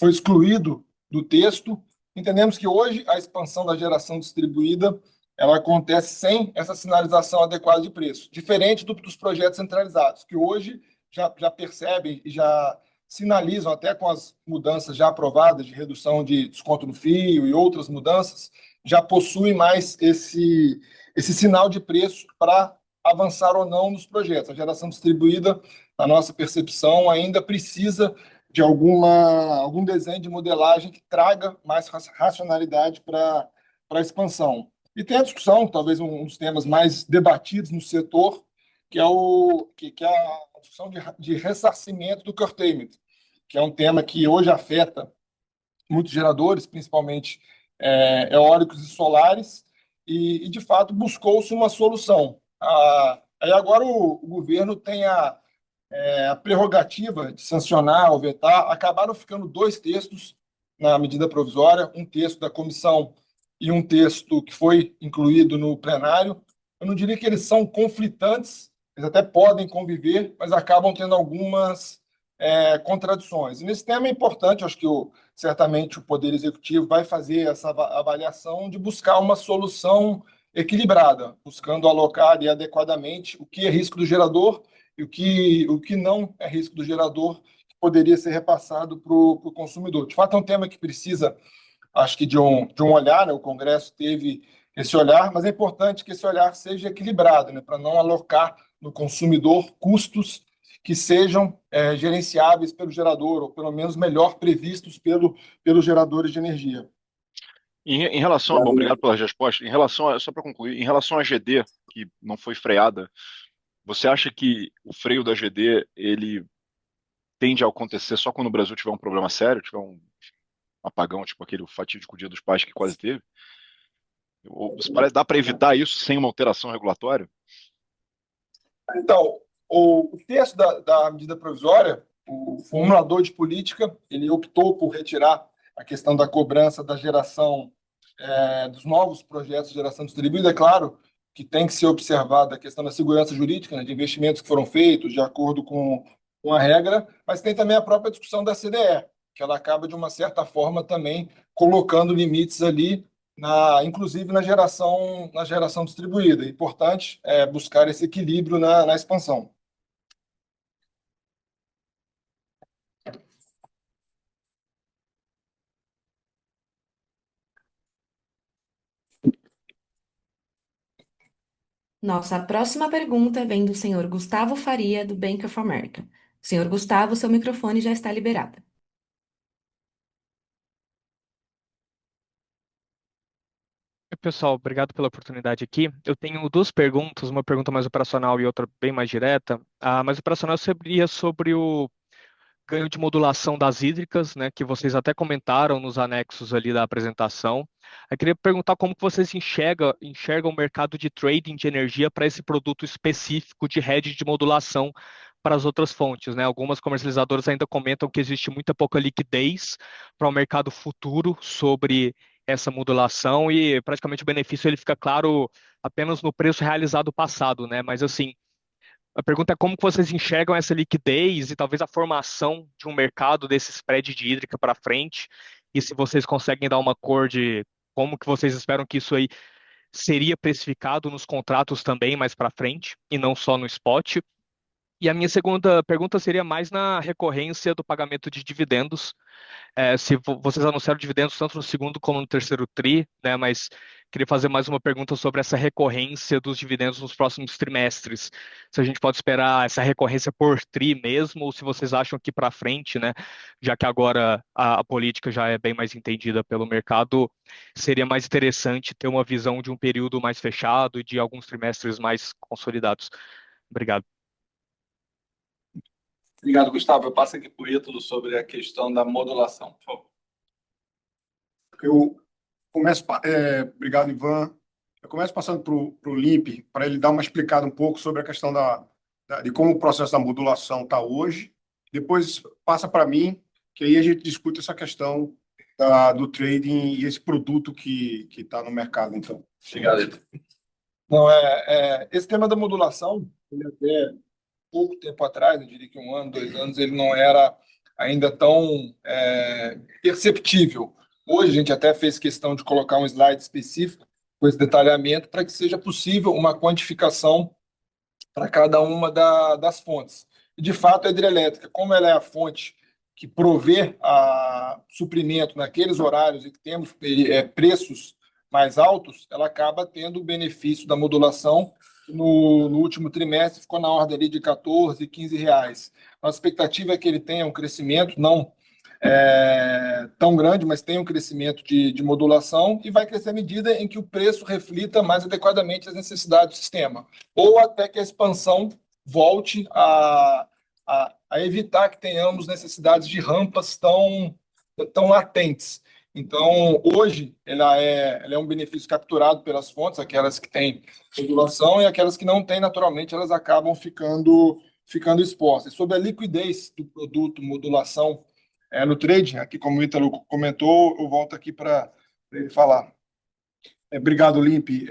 excluído do texto. Entendemos que hoje a expansão da geração distribuída ela acontece sem essa sinalização adequada de preço, diferente dos projetos centralizados, que hoje já percebem e já sinalizam, até com as mudanças já aprovadas de redução de desconto no fio e outras mudanças, já possuem mais esse sinal de preço para avançar ou não nos projetos. A geração distribuída, na nossa percepção, ainda precisa de algum desenho de modelagem que traga mais racionalidade para a expansão. E tem a discussão, talvez um dos temas mais debatidos no setor, que é a discussão de ressarcimento do curtailment, que é um tema que hoje afeta muitos geradores, principalmente eólicos e solares, e de fato buscou-se uma solução. Aí agora o governo tem a prerrogativa de sancionar ou vetar. Acabaram ficando dois textos na medida provisória, um texto da comissão e um texto que foi incluído no plenário. Eu não diria que eles são conflitantes, eles até podem conviver, mas acabam tendo algumas contradições. E nesse tema é importante, acho que certamente o Poder Executivo vai fazer essa avaliação de buscar uma solução equilibrada, buscando alocar ali adequadamente o que é risco do gerador e o que não é risco do gerador, que poderia ser repassado para o consumidor. De fato, é um tema que precisa, acho que, de um olhar, né? O Congresso teve esse olhar, mas é importante que esse olhar seja equilibrado, né? Para não alocar no consumidor custos que sejam gerenciáveis pelo gerador, ou pelo menos melhor previstos pelos geradores de energia. Em relação, bom, obrigado pelas respostas. Em relação só para concluir, em relação à GD, que não foi freada, você acha que o freio da GD ele tende a acontecer só quando o Brasil tiver um problema sério, tiver um apagão, tipo aquele fatídico Dia dos Pais que quase teve? Ou dá para evitar isso sem uma alteração regulatória? Então, o texto da medida provisória, o formulador de política, ele optou por retirar a questão da cobrança da geração dos novos projetos de geração distribuída. É claro que tem que ser observada a questão da segurança jurídica, né, de investimentos que foram feitos de acordo com a regra, mas tem também a própria discussão da CDE, que ela acaba, de uma certa forma, também colocando limites ali, inclusive na geração distribuída. É importante buscar esse equilíbrio na expansão. Nossa próxima pergunta vem do senhor Gustavo Faria, do Bank of America. Senhor Gustavo, seu microfone já está liberado. pessoal, obrigado pela oportunidade aqui. Eu tenho duas perguntas, uma pergunta mais operacional e outra bem mais direta. A mais operacional seria sobre o ganho de modulação das hídricas, né, que vocês até comentaram nos anexos ali da apresentação. Eu queria perguntar como que vocês enxergam o mercado de trading de energia para esse produto específico de hedge de modulação para as outras fontes, né? Algumas comercializadoras ainda comentam que existe muita pouca liquidez para o mercado futuro sobre essa modulação e praticamente o benefício ele fica claro apenas no preço realizado passado, né? Mas assim, a pergunta é como que vocês enxergam essa liquidez e talvez a formação de um mercado desse spread de hídrica para frente, e se vocês conseguem dar uma cor de como que vocês esperam que isso aí seria precificado nos contratos também mais para frente, e não só no spot. E a minha segunda pergunta seria mais na recorrência do pagamento de dividendos. Se vocês anunciaram dividendos tanto no segundo como no terceiro TRI, né, mas queria fazer mais uma pergunta sobre essa recorrência dos dividendos nos próximos trimestres. Se a gente pode esperar essa recorrência por TRI mesmo, ou se vocês acham que para frente, né, já que agora a política já é bem mais entendida pelo mercado, seria mais interessante ter uma visão de um período mais fechado e de alguns trimestres mais consolidados. Obrigado. Obrigado, Gustavo. Eu passo aqui para o Ítalo sobre a questão da modulação, por favor. Eu começo, obrigado, Ivan. Eu começo passando para o Limpe, para ele dar uma explicada um pouco sobre a questão de como o processo da modulação está hoje. Depois passa para mim, que aí a gente discute essa questão do trading e esse produto que está no mercado. Então, Obrigado, Ítalo. não, esse tema da modulação, ele até pouco tempo atrás, eu diria que 1 ano, 2 anos, ele não era ainda tão perceptível. Hoje a gente até fez questão de colocar um slide específico com esse detalhamento para que seja possível uma quantificação para cada uma das fontes. E, de fato, a hidrelétrica, como ela é a fonte que provê suprimento naqueles horários e que temos preços mais altos, ela acaba tendo o benefício da modulação. No último trimestre ficou na ordem ali de R$14, R$15. A expectativa é que ele tenha um crescimento, não tão grande, mas tem um crescimento de modulação e vai crescer à medida em que o preço reflita mais adequadamente as necessidades do sistema, ou até que a expansão volte a evitar que tenhamos necessidades de rampas tão latentes. Então, hoje, ela é um benefício capturado pelas fontes, aquelas que têm modulação, e aquelas que não têm, naturalmente, elas acabam ficando expostas. Sobre a liquidez do produto modulação no trading, aqui como o Ítalo comentou, eu volto aqui para ele falar. Obrigado, Limpe,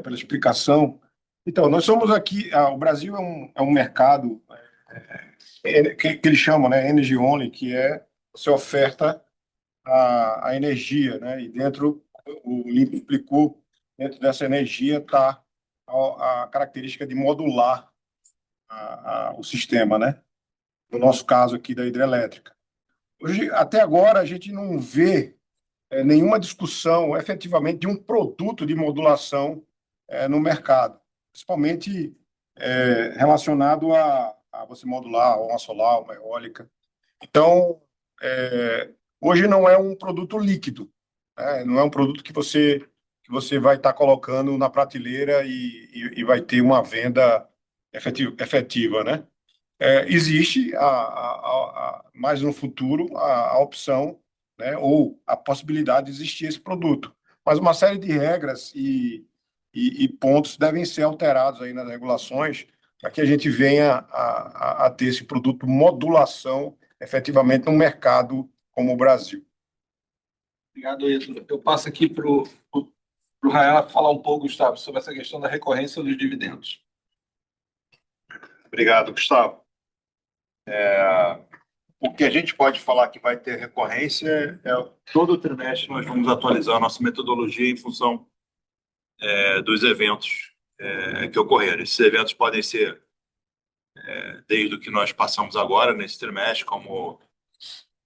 pela explicação. Então, nós somos aqui, o Brasil é um mercado que eles chamam, né, Energy Only, que você oferta a energia, né? E dentro, o Limpe explicou, dentro dessa energia está a característica de modular o sistema, né? No nosso caso aqui da hidrelétrica. Hoje, até agora, a gente não vê nenhuma discussão efetivamente de um produto de modulação no mercado, principalmente relacionado a você modular uma solar, uma eólica. Então, hoje não é um produto líquido, né? Não é um produto que você vai estar colocando na prateleira e vai ter uma venda efetiva, né? Existe, mais no futuro, a opção, né, ou a possibilidade de existir esse produto. Mas uma série de regras e pontos devem ser alterados aí nas regulações para que a gente venha a ter esse produto modulação efetivamente no mercado como o Brasil. Obrigado, Ítalo. Eu passo aqui para o Raela falar um pouco, Gustavo, sobre essa questão da recorrência dos dividendos. Obrigado, Gustavo. O que a gente pode falar que vai ter recorrência todo trimestre nós vamos atualizar a nossa metodologia em função dos eventos que ocorreram. Esses eventos podem ser desde o que nós passamos agora nesse trimestre, como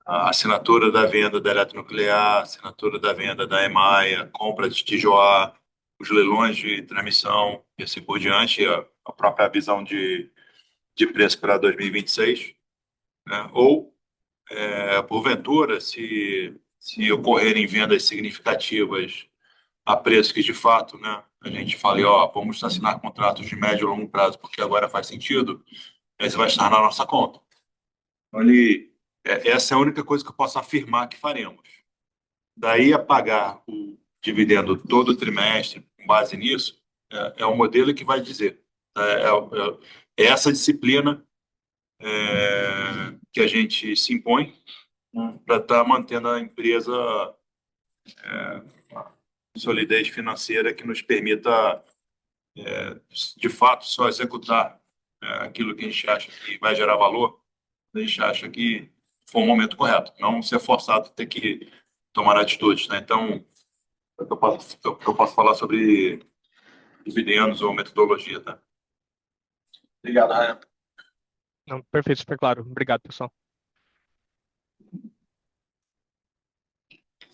a assinatura da venda da eletronuclear, assinatura da venda da EMAIA, compra de Tijoá, os leilões de transmissão e assim por diante, a própria visão de preço para 2026, né? Ou, porventura, se ocorrerem vendas significativas a preço que, de fato, né, a gente fale, ó, vamos assinar contratos de médio e longo prazo, porque agora faz sentido, esse vai estar na nossa conta. Então, essa é a única coisa que eu posso afirmar que faremos. Daí a pagar o dividendo todo trimestre, com base nisso, é o modelo que vai dizer. É essa disciplina que a gente se impõe para estar mantendo a empresa solidez financeira que nos permita, de fato, só executar aquilo que a gente acha que vai gerar valor, a gente acha que foi o momento correto, não ser forçado a ter que tomar atitudes, né? Então, eu posso falar sobre dividendos ou metodologia, tá? Obrigado, Raia. Não, perfeito, super claro. Obrigado, pessoal.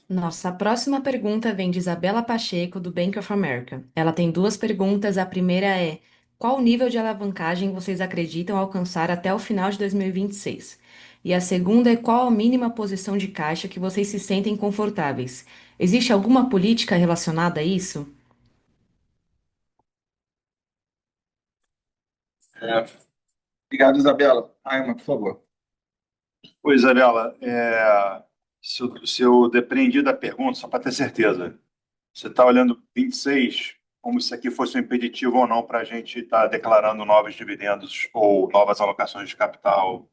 Nossa próxima pergunta vem de Isabela Pacheco, do Bank of America. Ela tem duas perguntas. A primeira é: qual o nível de alavancagem vocês acreditam alcançar até o final de 2026? E a segunda é: qual a mínima posição de caixa que vocês se sentem confortáveis? Existe alguma política relacionada a isso? Obrigado, Isabela. Raima, por favor. Pois, Isabela, se eu depreendi da pergunta, só para ter certeza, você está olhando 26 como se isso aqui fosse um impeditivo ou não para a gente estar declarando novos dividendos ou novas alocações de capital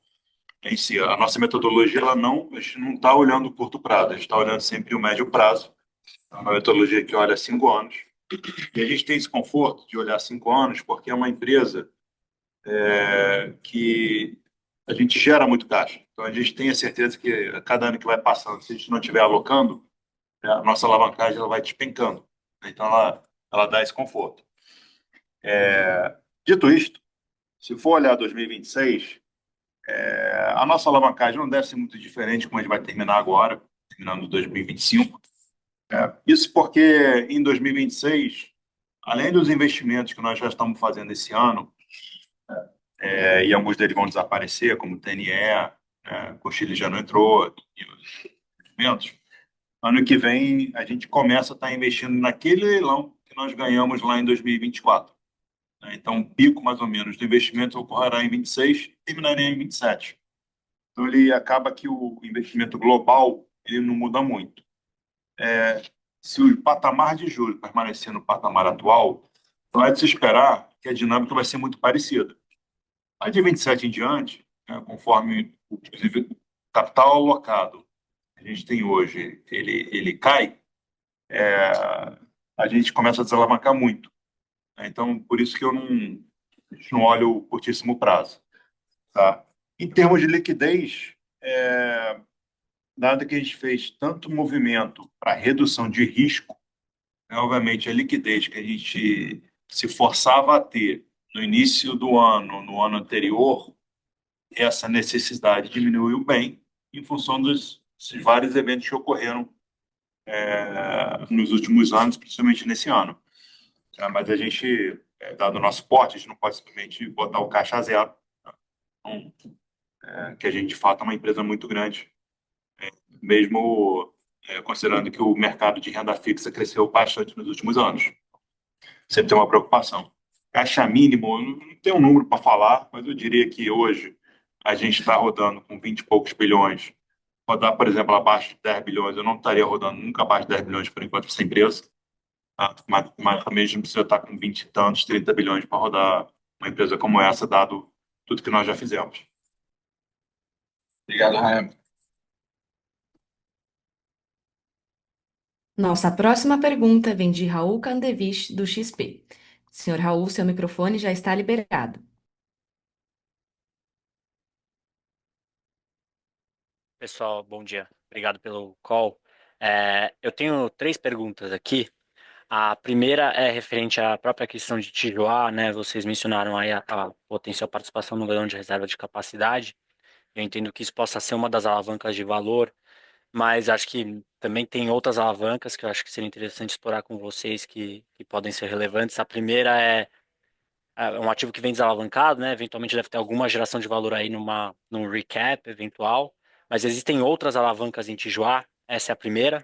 em si. A nossa metodologia, a gente não está olhando o curto prazo, a gente está olhando sempre o médio prazo. É uma metodologia que olha 5 anos. E a gente tem esse conforto de olhar 5 anos porque é uma empresa que a gente gera muito caixa. Então, a gente tem a certeza que a cada ano que vai passando, se a gente não estiver alocando, a nossa alavancagem ela vai despencando. Então, ela dá esse conforto. Dito isto, se for olhar 2026, a nossa alavancagem não deve ser muito diferente como a gente vai terminar agora, terminando 2025. Isso porque em 2026, além dos investimentos que nós já estamos fazendo esse ano, e alguns deles vão desaparecer, como o TNE, o Chile já não entrou, e os investimentos, ano que vem a gente começa a estar investindo naquele leilão que nós ganhamos lá em 2024. Então, o pico, mais ou menos, do investimento ocorrerá em 26 e terminaria em 27. Então, ele acaba que o investimento global ele não muda muito. Se o patamar de juros permanecer no patamar atual, então é de se esperar que a dinâmica vai ser muito parecida. A de 27 em diante, conforme o capital alocado que a gente tem hoje, ele cai, a gente começa a desalavancar muito. Então, por isso que a gente não olha o curtíssimo prazo. Tá? Em termos de liquidez, dado que a gente fez tanto movimento para redução de risco, obviamente a liquidez que a gente se forçava a ter no início do ano, no ano anterior, essa necessidade diminuiu bem em função dos vários eventos que ocorreram nos últimos anos, principalmente nesse ano. Mas a gente, dado o nosso porte, a gente não pode simplesmente botar o caixa a zero. Então, que a gente, de fato, é uma empresa muito grande, mesmo considerando que o mercado de renda fixa cresceu bastante nos últimos anos. Sempre tem uma preocupação. Caixa mínimo, não tem um número para falar, mas eu diria que hoje a gente está rodando com 20 e poucos bilhões. Rodar, por exemplo, abaixo de 10 bilhões, eu não estaria rodando nunca abaixo de 10 bilhões por enquanto essa empresa. Tá? Mas mesmo precisa estar com 20 e tantos, 30 bilhões para rodar uma empresa como essa, dado tudo que nós já fizemos. Obrigado, Raia. Nossa próxima pergunta vem de Raul Kandevich, do XP. Senhor Raul, seu microfone já está liberado. Pessoal, bom dia. Obrigado pelo call. Eu tenho 3 perguntas aqui. A primeira é referente à própria questão de Tijuá, né? Vocês mencionaram aí a potencial participação no leilão de reserva de capacidade. Eu entendo que isso possa ser uma das alavancas de valor, mas acho que também tem outras alavancas que eu acho que seria interessante explorar com vocês que podem ser relevantes. A primeira é um ativo que vem desalavancado, né? Eventualmente deve ter alguma geração de valor aí num recap eventual, mas existem outras alavancas em Tijuá, essa é a primeira.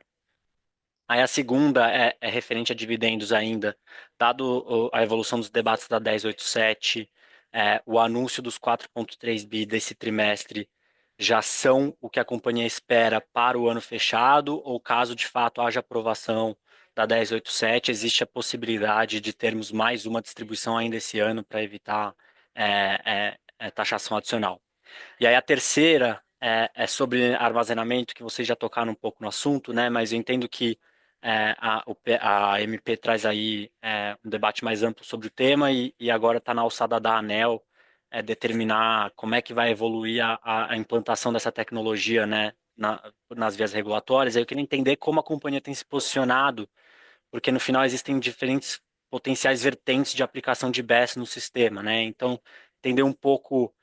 Aí a segunda é referente a dividendos ainda, dado a evolução dos debates da 1087, o anúncio dos 4,3 bi desse trimestre já são o que a companhia espera para o ano fechado, ou caso de fato haja aprovação da 1087, existe a possibilidade de termos mais uma distribuição ainda esse ano para evitar taxação adicional. E aí a terceira é sobre armazenamento, que vocês já tocaram um pouco no assunto, né? Mas eu entendo que a MP traz aí um debate mais amplo sobre o tema e agora está na alçada da ANEEL determinar como é que vai evoluir a implantação dessa tecnologia, né, nas vias regulatórias. Aí eu queria entender como a companhia tem se posicionado, porque no final existem diferentes potenciais vertentes de aplicação de BESS no sistema, né? Então, entender um pouco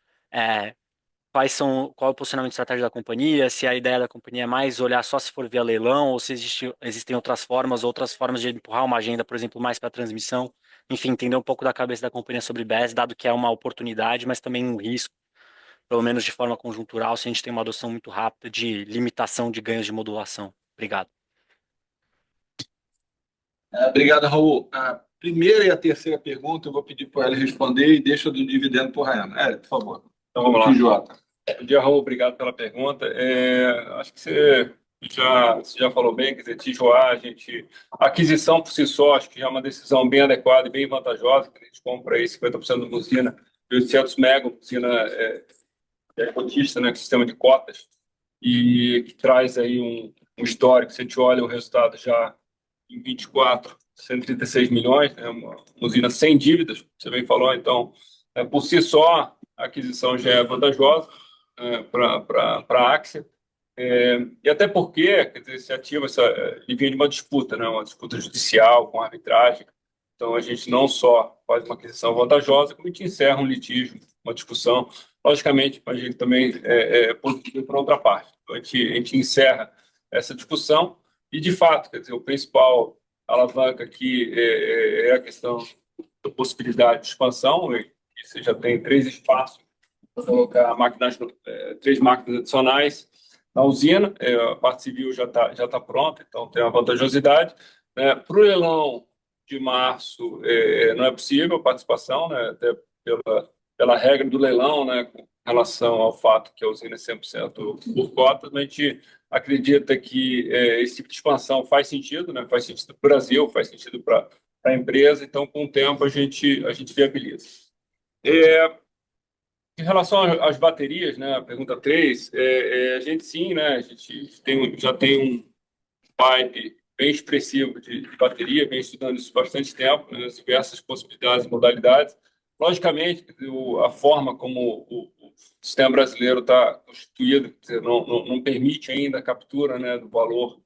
qual é o posicionamento estratégico da companhia, se a ideia da companhia é mais olhar só se for via leilão, ou se existem outras formas de empurrar uma agenda, por exemplo, mais para transmissão. Enfim, entender um pouco da cabeça da companhia sobre BES, dado que é uma oportunidade, mas também um risco, pelo menos de forma conjuntural, se a gente tem uma adoção muito rápida de limitação de ganhos de modulação. Obrigado. Obrigado, Raul. A primeira e a terceira pergunta eu vou pedir para ele responder e deixa do dividendo para o Rayana. Por favor. Então vamos lá. TJ. Bom dia, Raul. Obrigado pela pergunta. Acho que você já falou bem, quer dizer, Tijuá, a aquisição por si só, acho que já é uma decisão bem adequada e bem vantajosa, que a gente compra aí 50% de uma usina de 800 mega, uma usina cotista, né, com sistema de cotas, e que traz aí um histórico. Se a gente olha o resultado já em 24, 136 milhões, né, uma usina sem dívidas, você bem falou, então, por si só, a aquisição já é vantajosa para a Axia, e até porque, quer dizer, se ativa ele vinha de uma disputa, né, uma disputa judicial com arbitragem, então a gente não só faz uma aquisição vantajosa, como a gente encerra um litígio, uma discussão, logicamente, a gente também é positivo para outra parte. Então, a gente encerra essa discussão e, de fato, quer dizer, o principal alavanca aqui é a questão da possibilidade de expansão, e você já tem 3 espaços para colocar três máquinas adicionais na usina, a parte civil já tá pronta, então tem uma vantajosidade. Para o leilão de março, não é possível a participação, né, até pela regra do leilão, né, com relação ao fato que a usina é 100% por cotas, mas a gente acredita que esse tipo de expansão faz sentido, né, faz sentido para o Brasil, faz sentido para a empresa, então com o tempo a gente viabiliza. Em relação às baterias, né, a pergunta 3, a gente sim, né, a gente já tem um pipe bem expressivo de bateria, vem estudando isso há bastante tempo, né, as diversas possibilidades e modalidades. Logicamente, a forma como o sistema brasileiro está constituído, não permite ainda a captura, né, do valor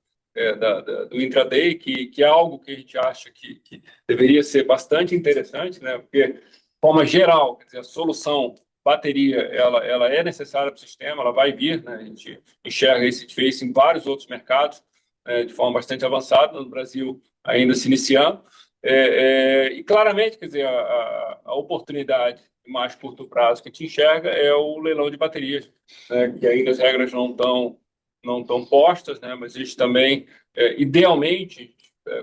do intraday, que é algo que a gente acha que deveria ser bastante interessante, né, porque, de forma geral, quer dizer, a solução bateria ela é necessária para o sistema, ela vai vir, né, a gente enxerga esse interface em vários outros mercados, de forma bastante avançada, no Brasil ainda se iniciando, e claramente, quer dizer, a oportunidade de mais curto prazo que a gente enxerga é o leilão de baterias, né, que ainda as regras não estão postas, né, mas a gente também, idealmente,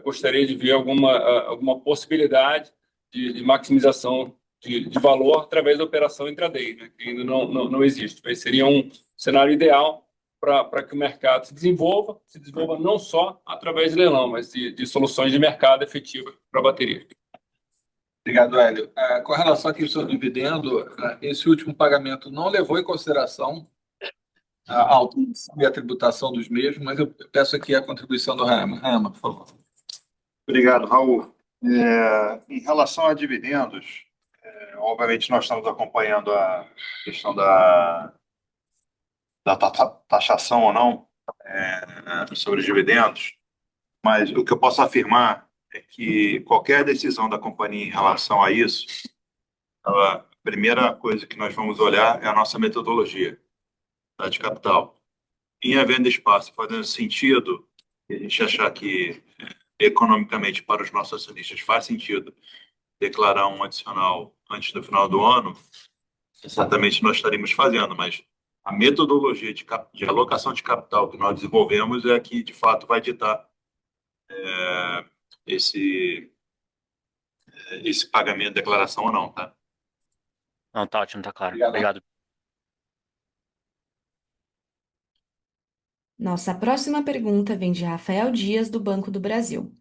gostaria de ver alguma possibilidade de maximização de valor através da operação intraday, né, que ainda não existe. Mas seria um cenário ideal para que o mercado se desenvolva não só através de leilão, mas de soluções de mercado efetivas para a bateria. Obrigado, Hélio. Com relação à questão do dividendo, esse último pagamento não levou em consideração a autorização e a tributação dos mesmos, mas eu peço aqui a contribuição do Rayana. Rayana, por favor. Obrigado, Raul. Em relação a dividendos, obviamente nós estamos acompanhando a questão da taxação ou não sobre os dividendos, mas o que eu posso afirmar é que qualquer decisão da companhia em relação a isso, a primeira coisa que nós vamos olhar é a nossa metodologia de capital. Em havendo espaço, fazendo sentido, e a gente achar que economicamente para os nossos acionistas faz sentido declarar um adicional antes do final do ano, certamente nós estaríamos fazendo, mas a metodologia de alocação de capital que nós desenvolvemos é que, de fato, vai ditar esse, esse pagamento, declaração ou não, tá? Não, tá ótimo, tá claro. Obrigado. Obrigado. Nossa próxima pergunta vem de Rafael Dias, do Banco do Brasil.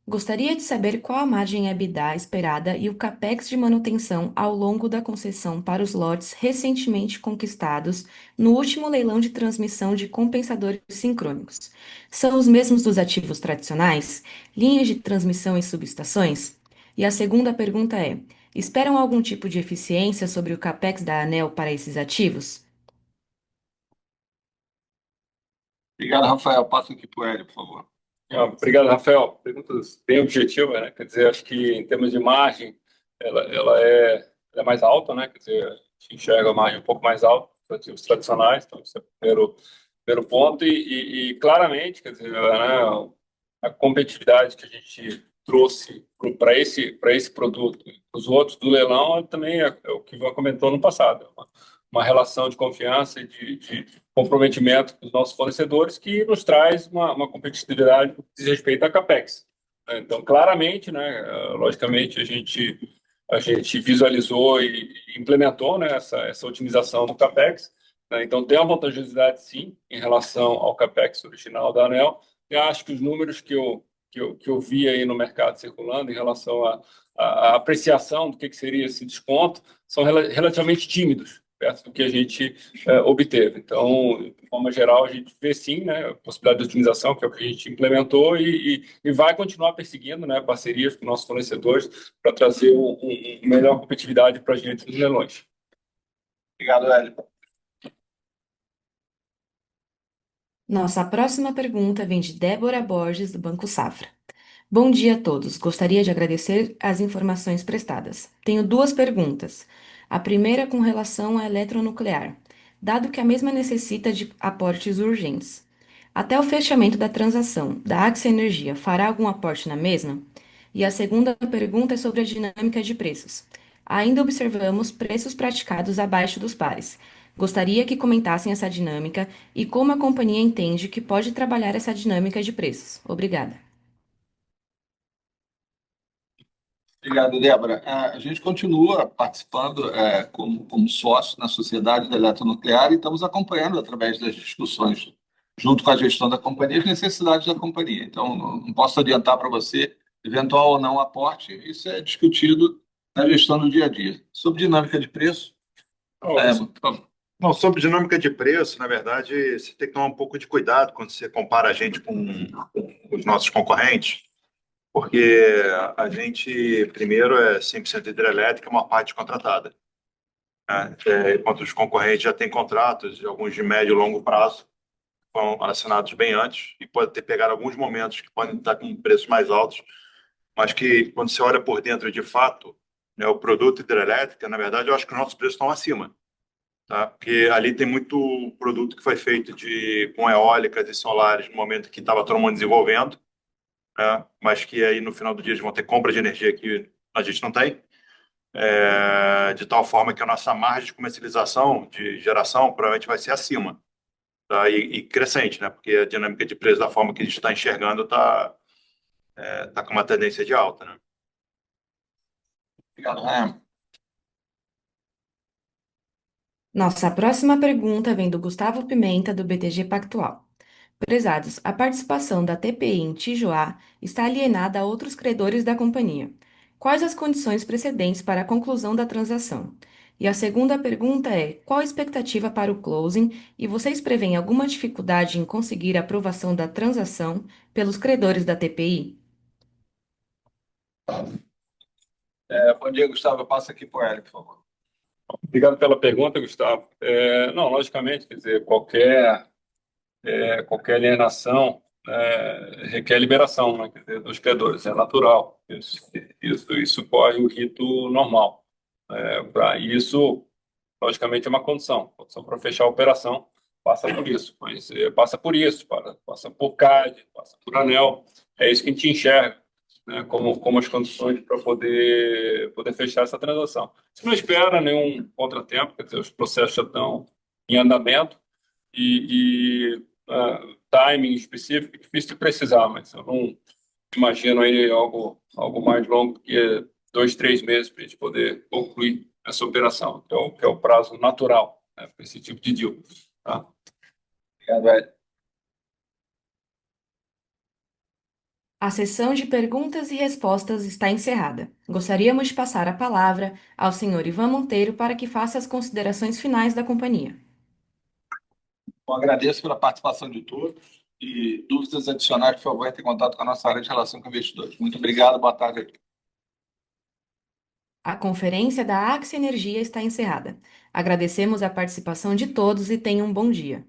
Gostaria de saber qual a margem EBITDA esperada e o capex de manutenção ao longo da concessão para os lotes recentemente conquistados no último leilão de transmissão de compensadores sincrônicos. São os mesmos dos ativos tradicionais, linhas de transmissão e subestações? E a segunda pergunta é: esperam algum tipo de eficiência sobre o capex da ANEEL para esses ativos? Obrigado, Rafael. Passa aqui para o Hélio, por favor. Obrigado, Rafael. Perguntas bem objetivas, né? Quer dizer, acho que em termos de margem, ela é mais alta, né? Quer dizer, a gente enxerga a margem um pouco mais alta dos ativos tradicionais, então esse é o primeiro ponto. E claramente, quer dizer, né, a competitividade que a gente trouxe para esse produto, os outros do leilão, também é o que o Ivan comentou no passado. É uma relação de confiança e de comprometimento com os nossos fornecedores que nos traz uma competitividade que diz respeito à CAPEX. Então, claramente, né, logicamente, a gente visualizou e implementou, né, essa otimização do CAPEX. Né? Então, tem uma vantajosidade, sim, em relação ao CAPEX original da ANEEL. Eu acho que os números que eu vi aí no mercado circulando em relação à apreciação do que seria esse desconto são relativamente tímidos, perto do que a gente obteve. Então, de forma geral, a gente vê sim, né, a possibilidade de otimização, que é o que a gente implementou, e vai continuar perseguindo, né, parcerias com nossos fornecedores para trazer uma melhor competitividade para a gente nos leilões. Obrigado, Hélio. Nossa próxima pergunta vem de Débora Borges, do Banco Safra. Bom dia a todos. Gostaria de agradecer as informações prestadas. Tenho duas perguntas. A primeira com relação à eletronuclear, dado que a mesma necessita de aportes urgentes. Até o fechamento da transação, da Axia Energia fará algum aporte na mesma? E a segunda pergunta é sobre a dinâmica de preços. Ainda observamos preços praticados abaixo dos pares. Gostaria que comentassem essa dinâmica e como a companhia entende que pode trabalhar essa dinâmica de preços. Obrigada. Obrigado, Débora. A gente continua participando como sócio na Sociedade da Eletronuclear e estamos acompanhando, através das discussões, junto com a gestão da companhia, as necessidades da companhia. Então, não posso adiantar para você eventual ou não aporte, isso é discutido na gestão do dia a dia. Sobre dinâmica de preço, Não, sobre dinâmica de preço, na verdade, você tem que tomar um pouco de cuidado quando você compara a gente com os nossos concorrentes, porque a gente, primeiro, é 100% hidrelétrica, uma parte contratada. Né? Enquanto os concorrentes já têm contratos, alguns de médio e longo prazo, foram assinados bem antes, e pode ter pegado alguns momentos que podem estar com preços mais altos, mas que, quando você olha por dentro, de fato, né, o produto hidrelétrica, na verdade, eu acho que os nossos preços estão acima. Tá? Porque ali tem muito produto que foi feito com eólicas e solares no momento que estava todo mundo desenvolvendo, né? Mas que aí no final do dia eles vão ter compra de energia que a gente não tem, de tal forma que a nossa margem de comercialização, de geração, provavelmente vai ser acima, tá? E crescente, né? Porque a dinâmica de preço, da forma que a gente está enxergando, tá com uma tendência de alta, né? obrigado, Raia. Nossa próxima pergunta vem do Gustavo Pimenta, do BTG Pactual. Prezados, a participação da TPI em Tijoá está alienada a outros credores da companhia. Quais as condições precedentes para a conclusão da transação? E a segunda pergunta é: qual a expectativa para o closing e vocês preveem alguma dificuldade em conseguir a aprovação da transação pelos credores da TPI? Bom dia, Gustavo. Passa aqui para o Hélio, por favor. Obrigado pela pergunta, Gustavo. Não, logicamente, quer dizer, qualquer alienação requer liberação, né, quer dizer, dos credores, é natural. Isso corre o rito normal. Para isso, logicamente, é uma condição. Condição para fechar a operação passa por isso, mas passa por isso, passa por CAD, passa por ANEEL. É isso que a gente enxerga, né, como as condições para poder fechar essa transação. Se não espera nenhum contratempo, quer dizer, os processos já estão em andamento e timing específico é difícil de precisar, mas eu imagino aí algo mais longo que 2, 3 meses para a gente poder concluir essa operação, que é o prazo natural, né, para esse tipo de deal. Tá? Obrigado, Ed. A sessão de perguntas e respostas está encerrada. Gostaríamos de passar a palavra ao senhor Ivan Monteiro para que faça as considerações finais da companhia. Bom, agradeço pela participação de todos e dúvidas adicionais, por favor, entre em contato com a nossa área de relação com investidores. Muito obrigado, boa tarde a todos. A conferência da Axe Energia está encerrada. Agradecemos a participação de todos e tenham um bom dia.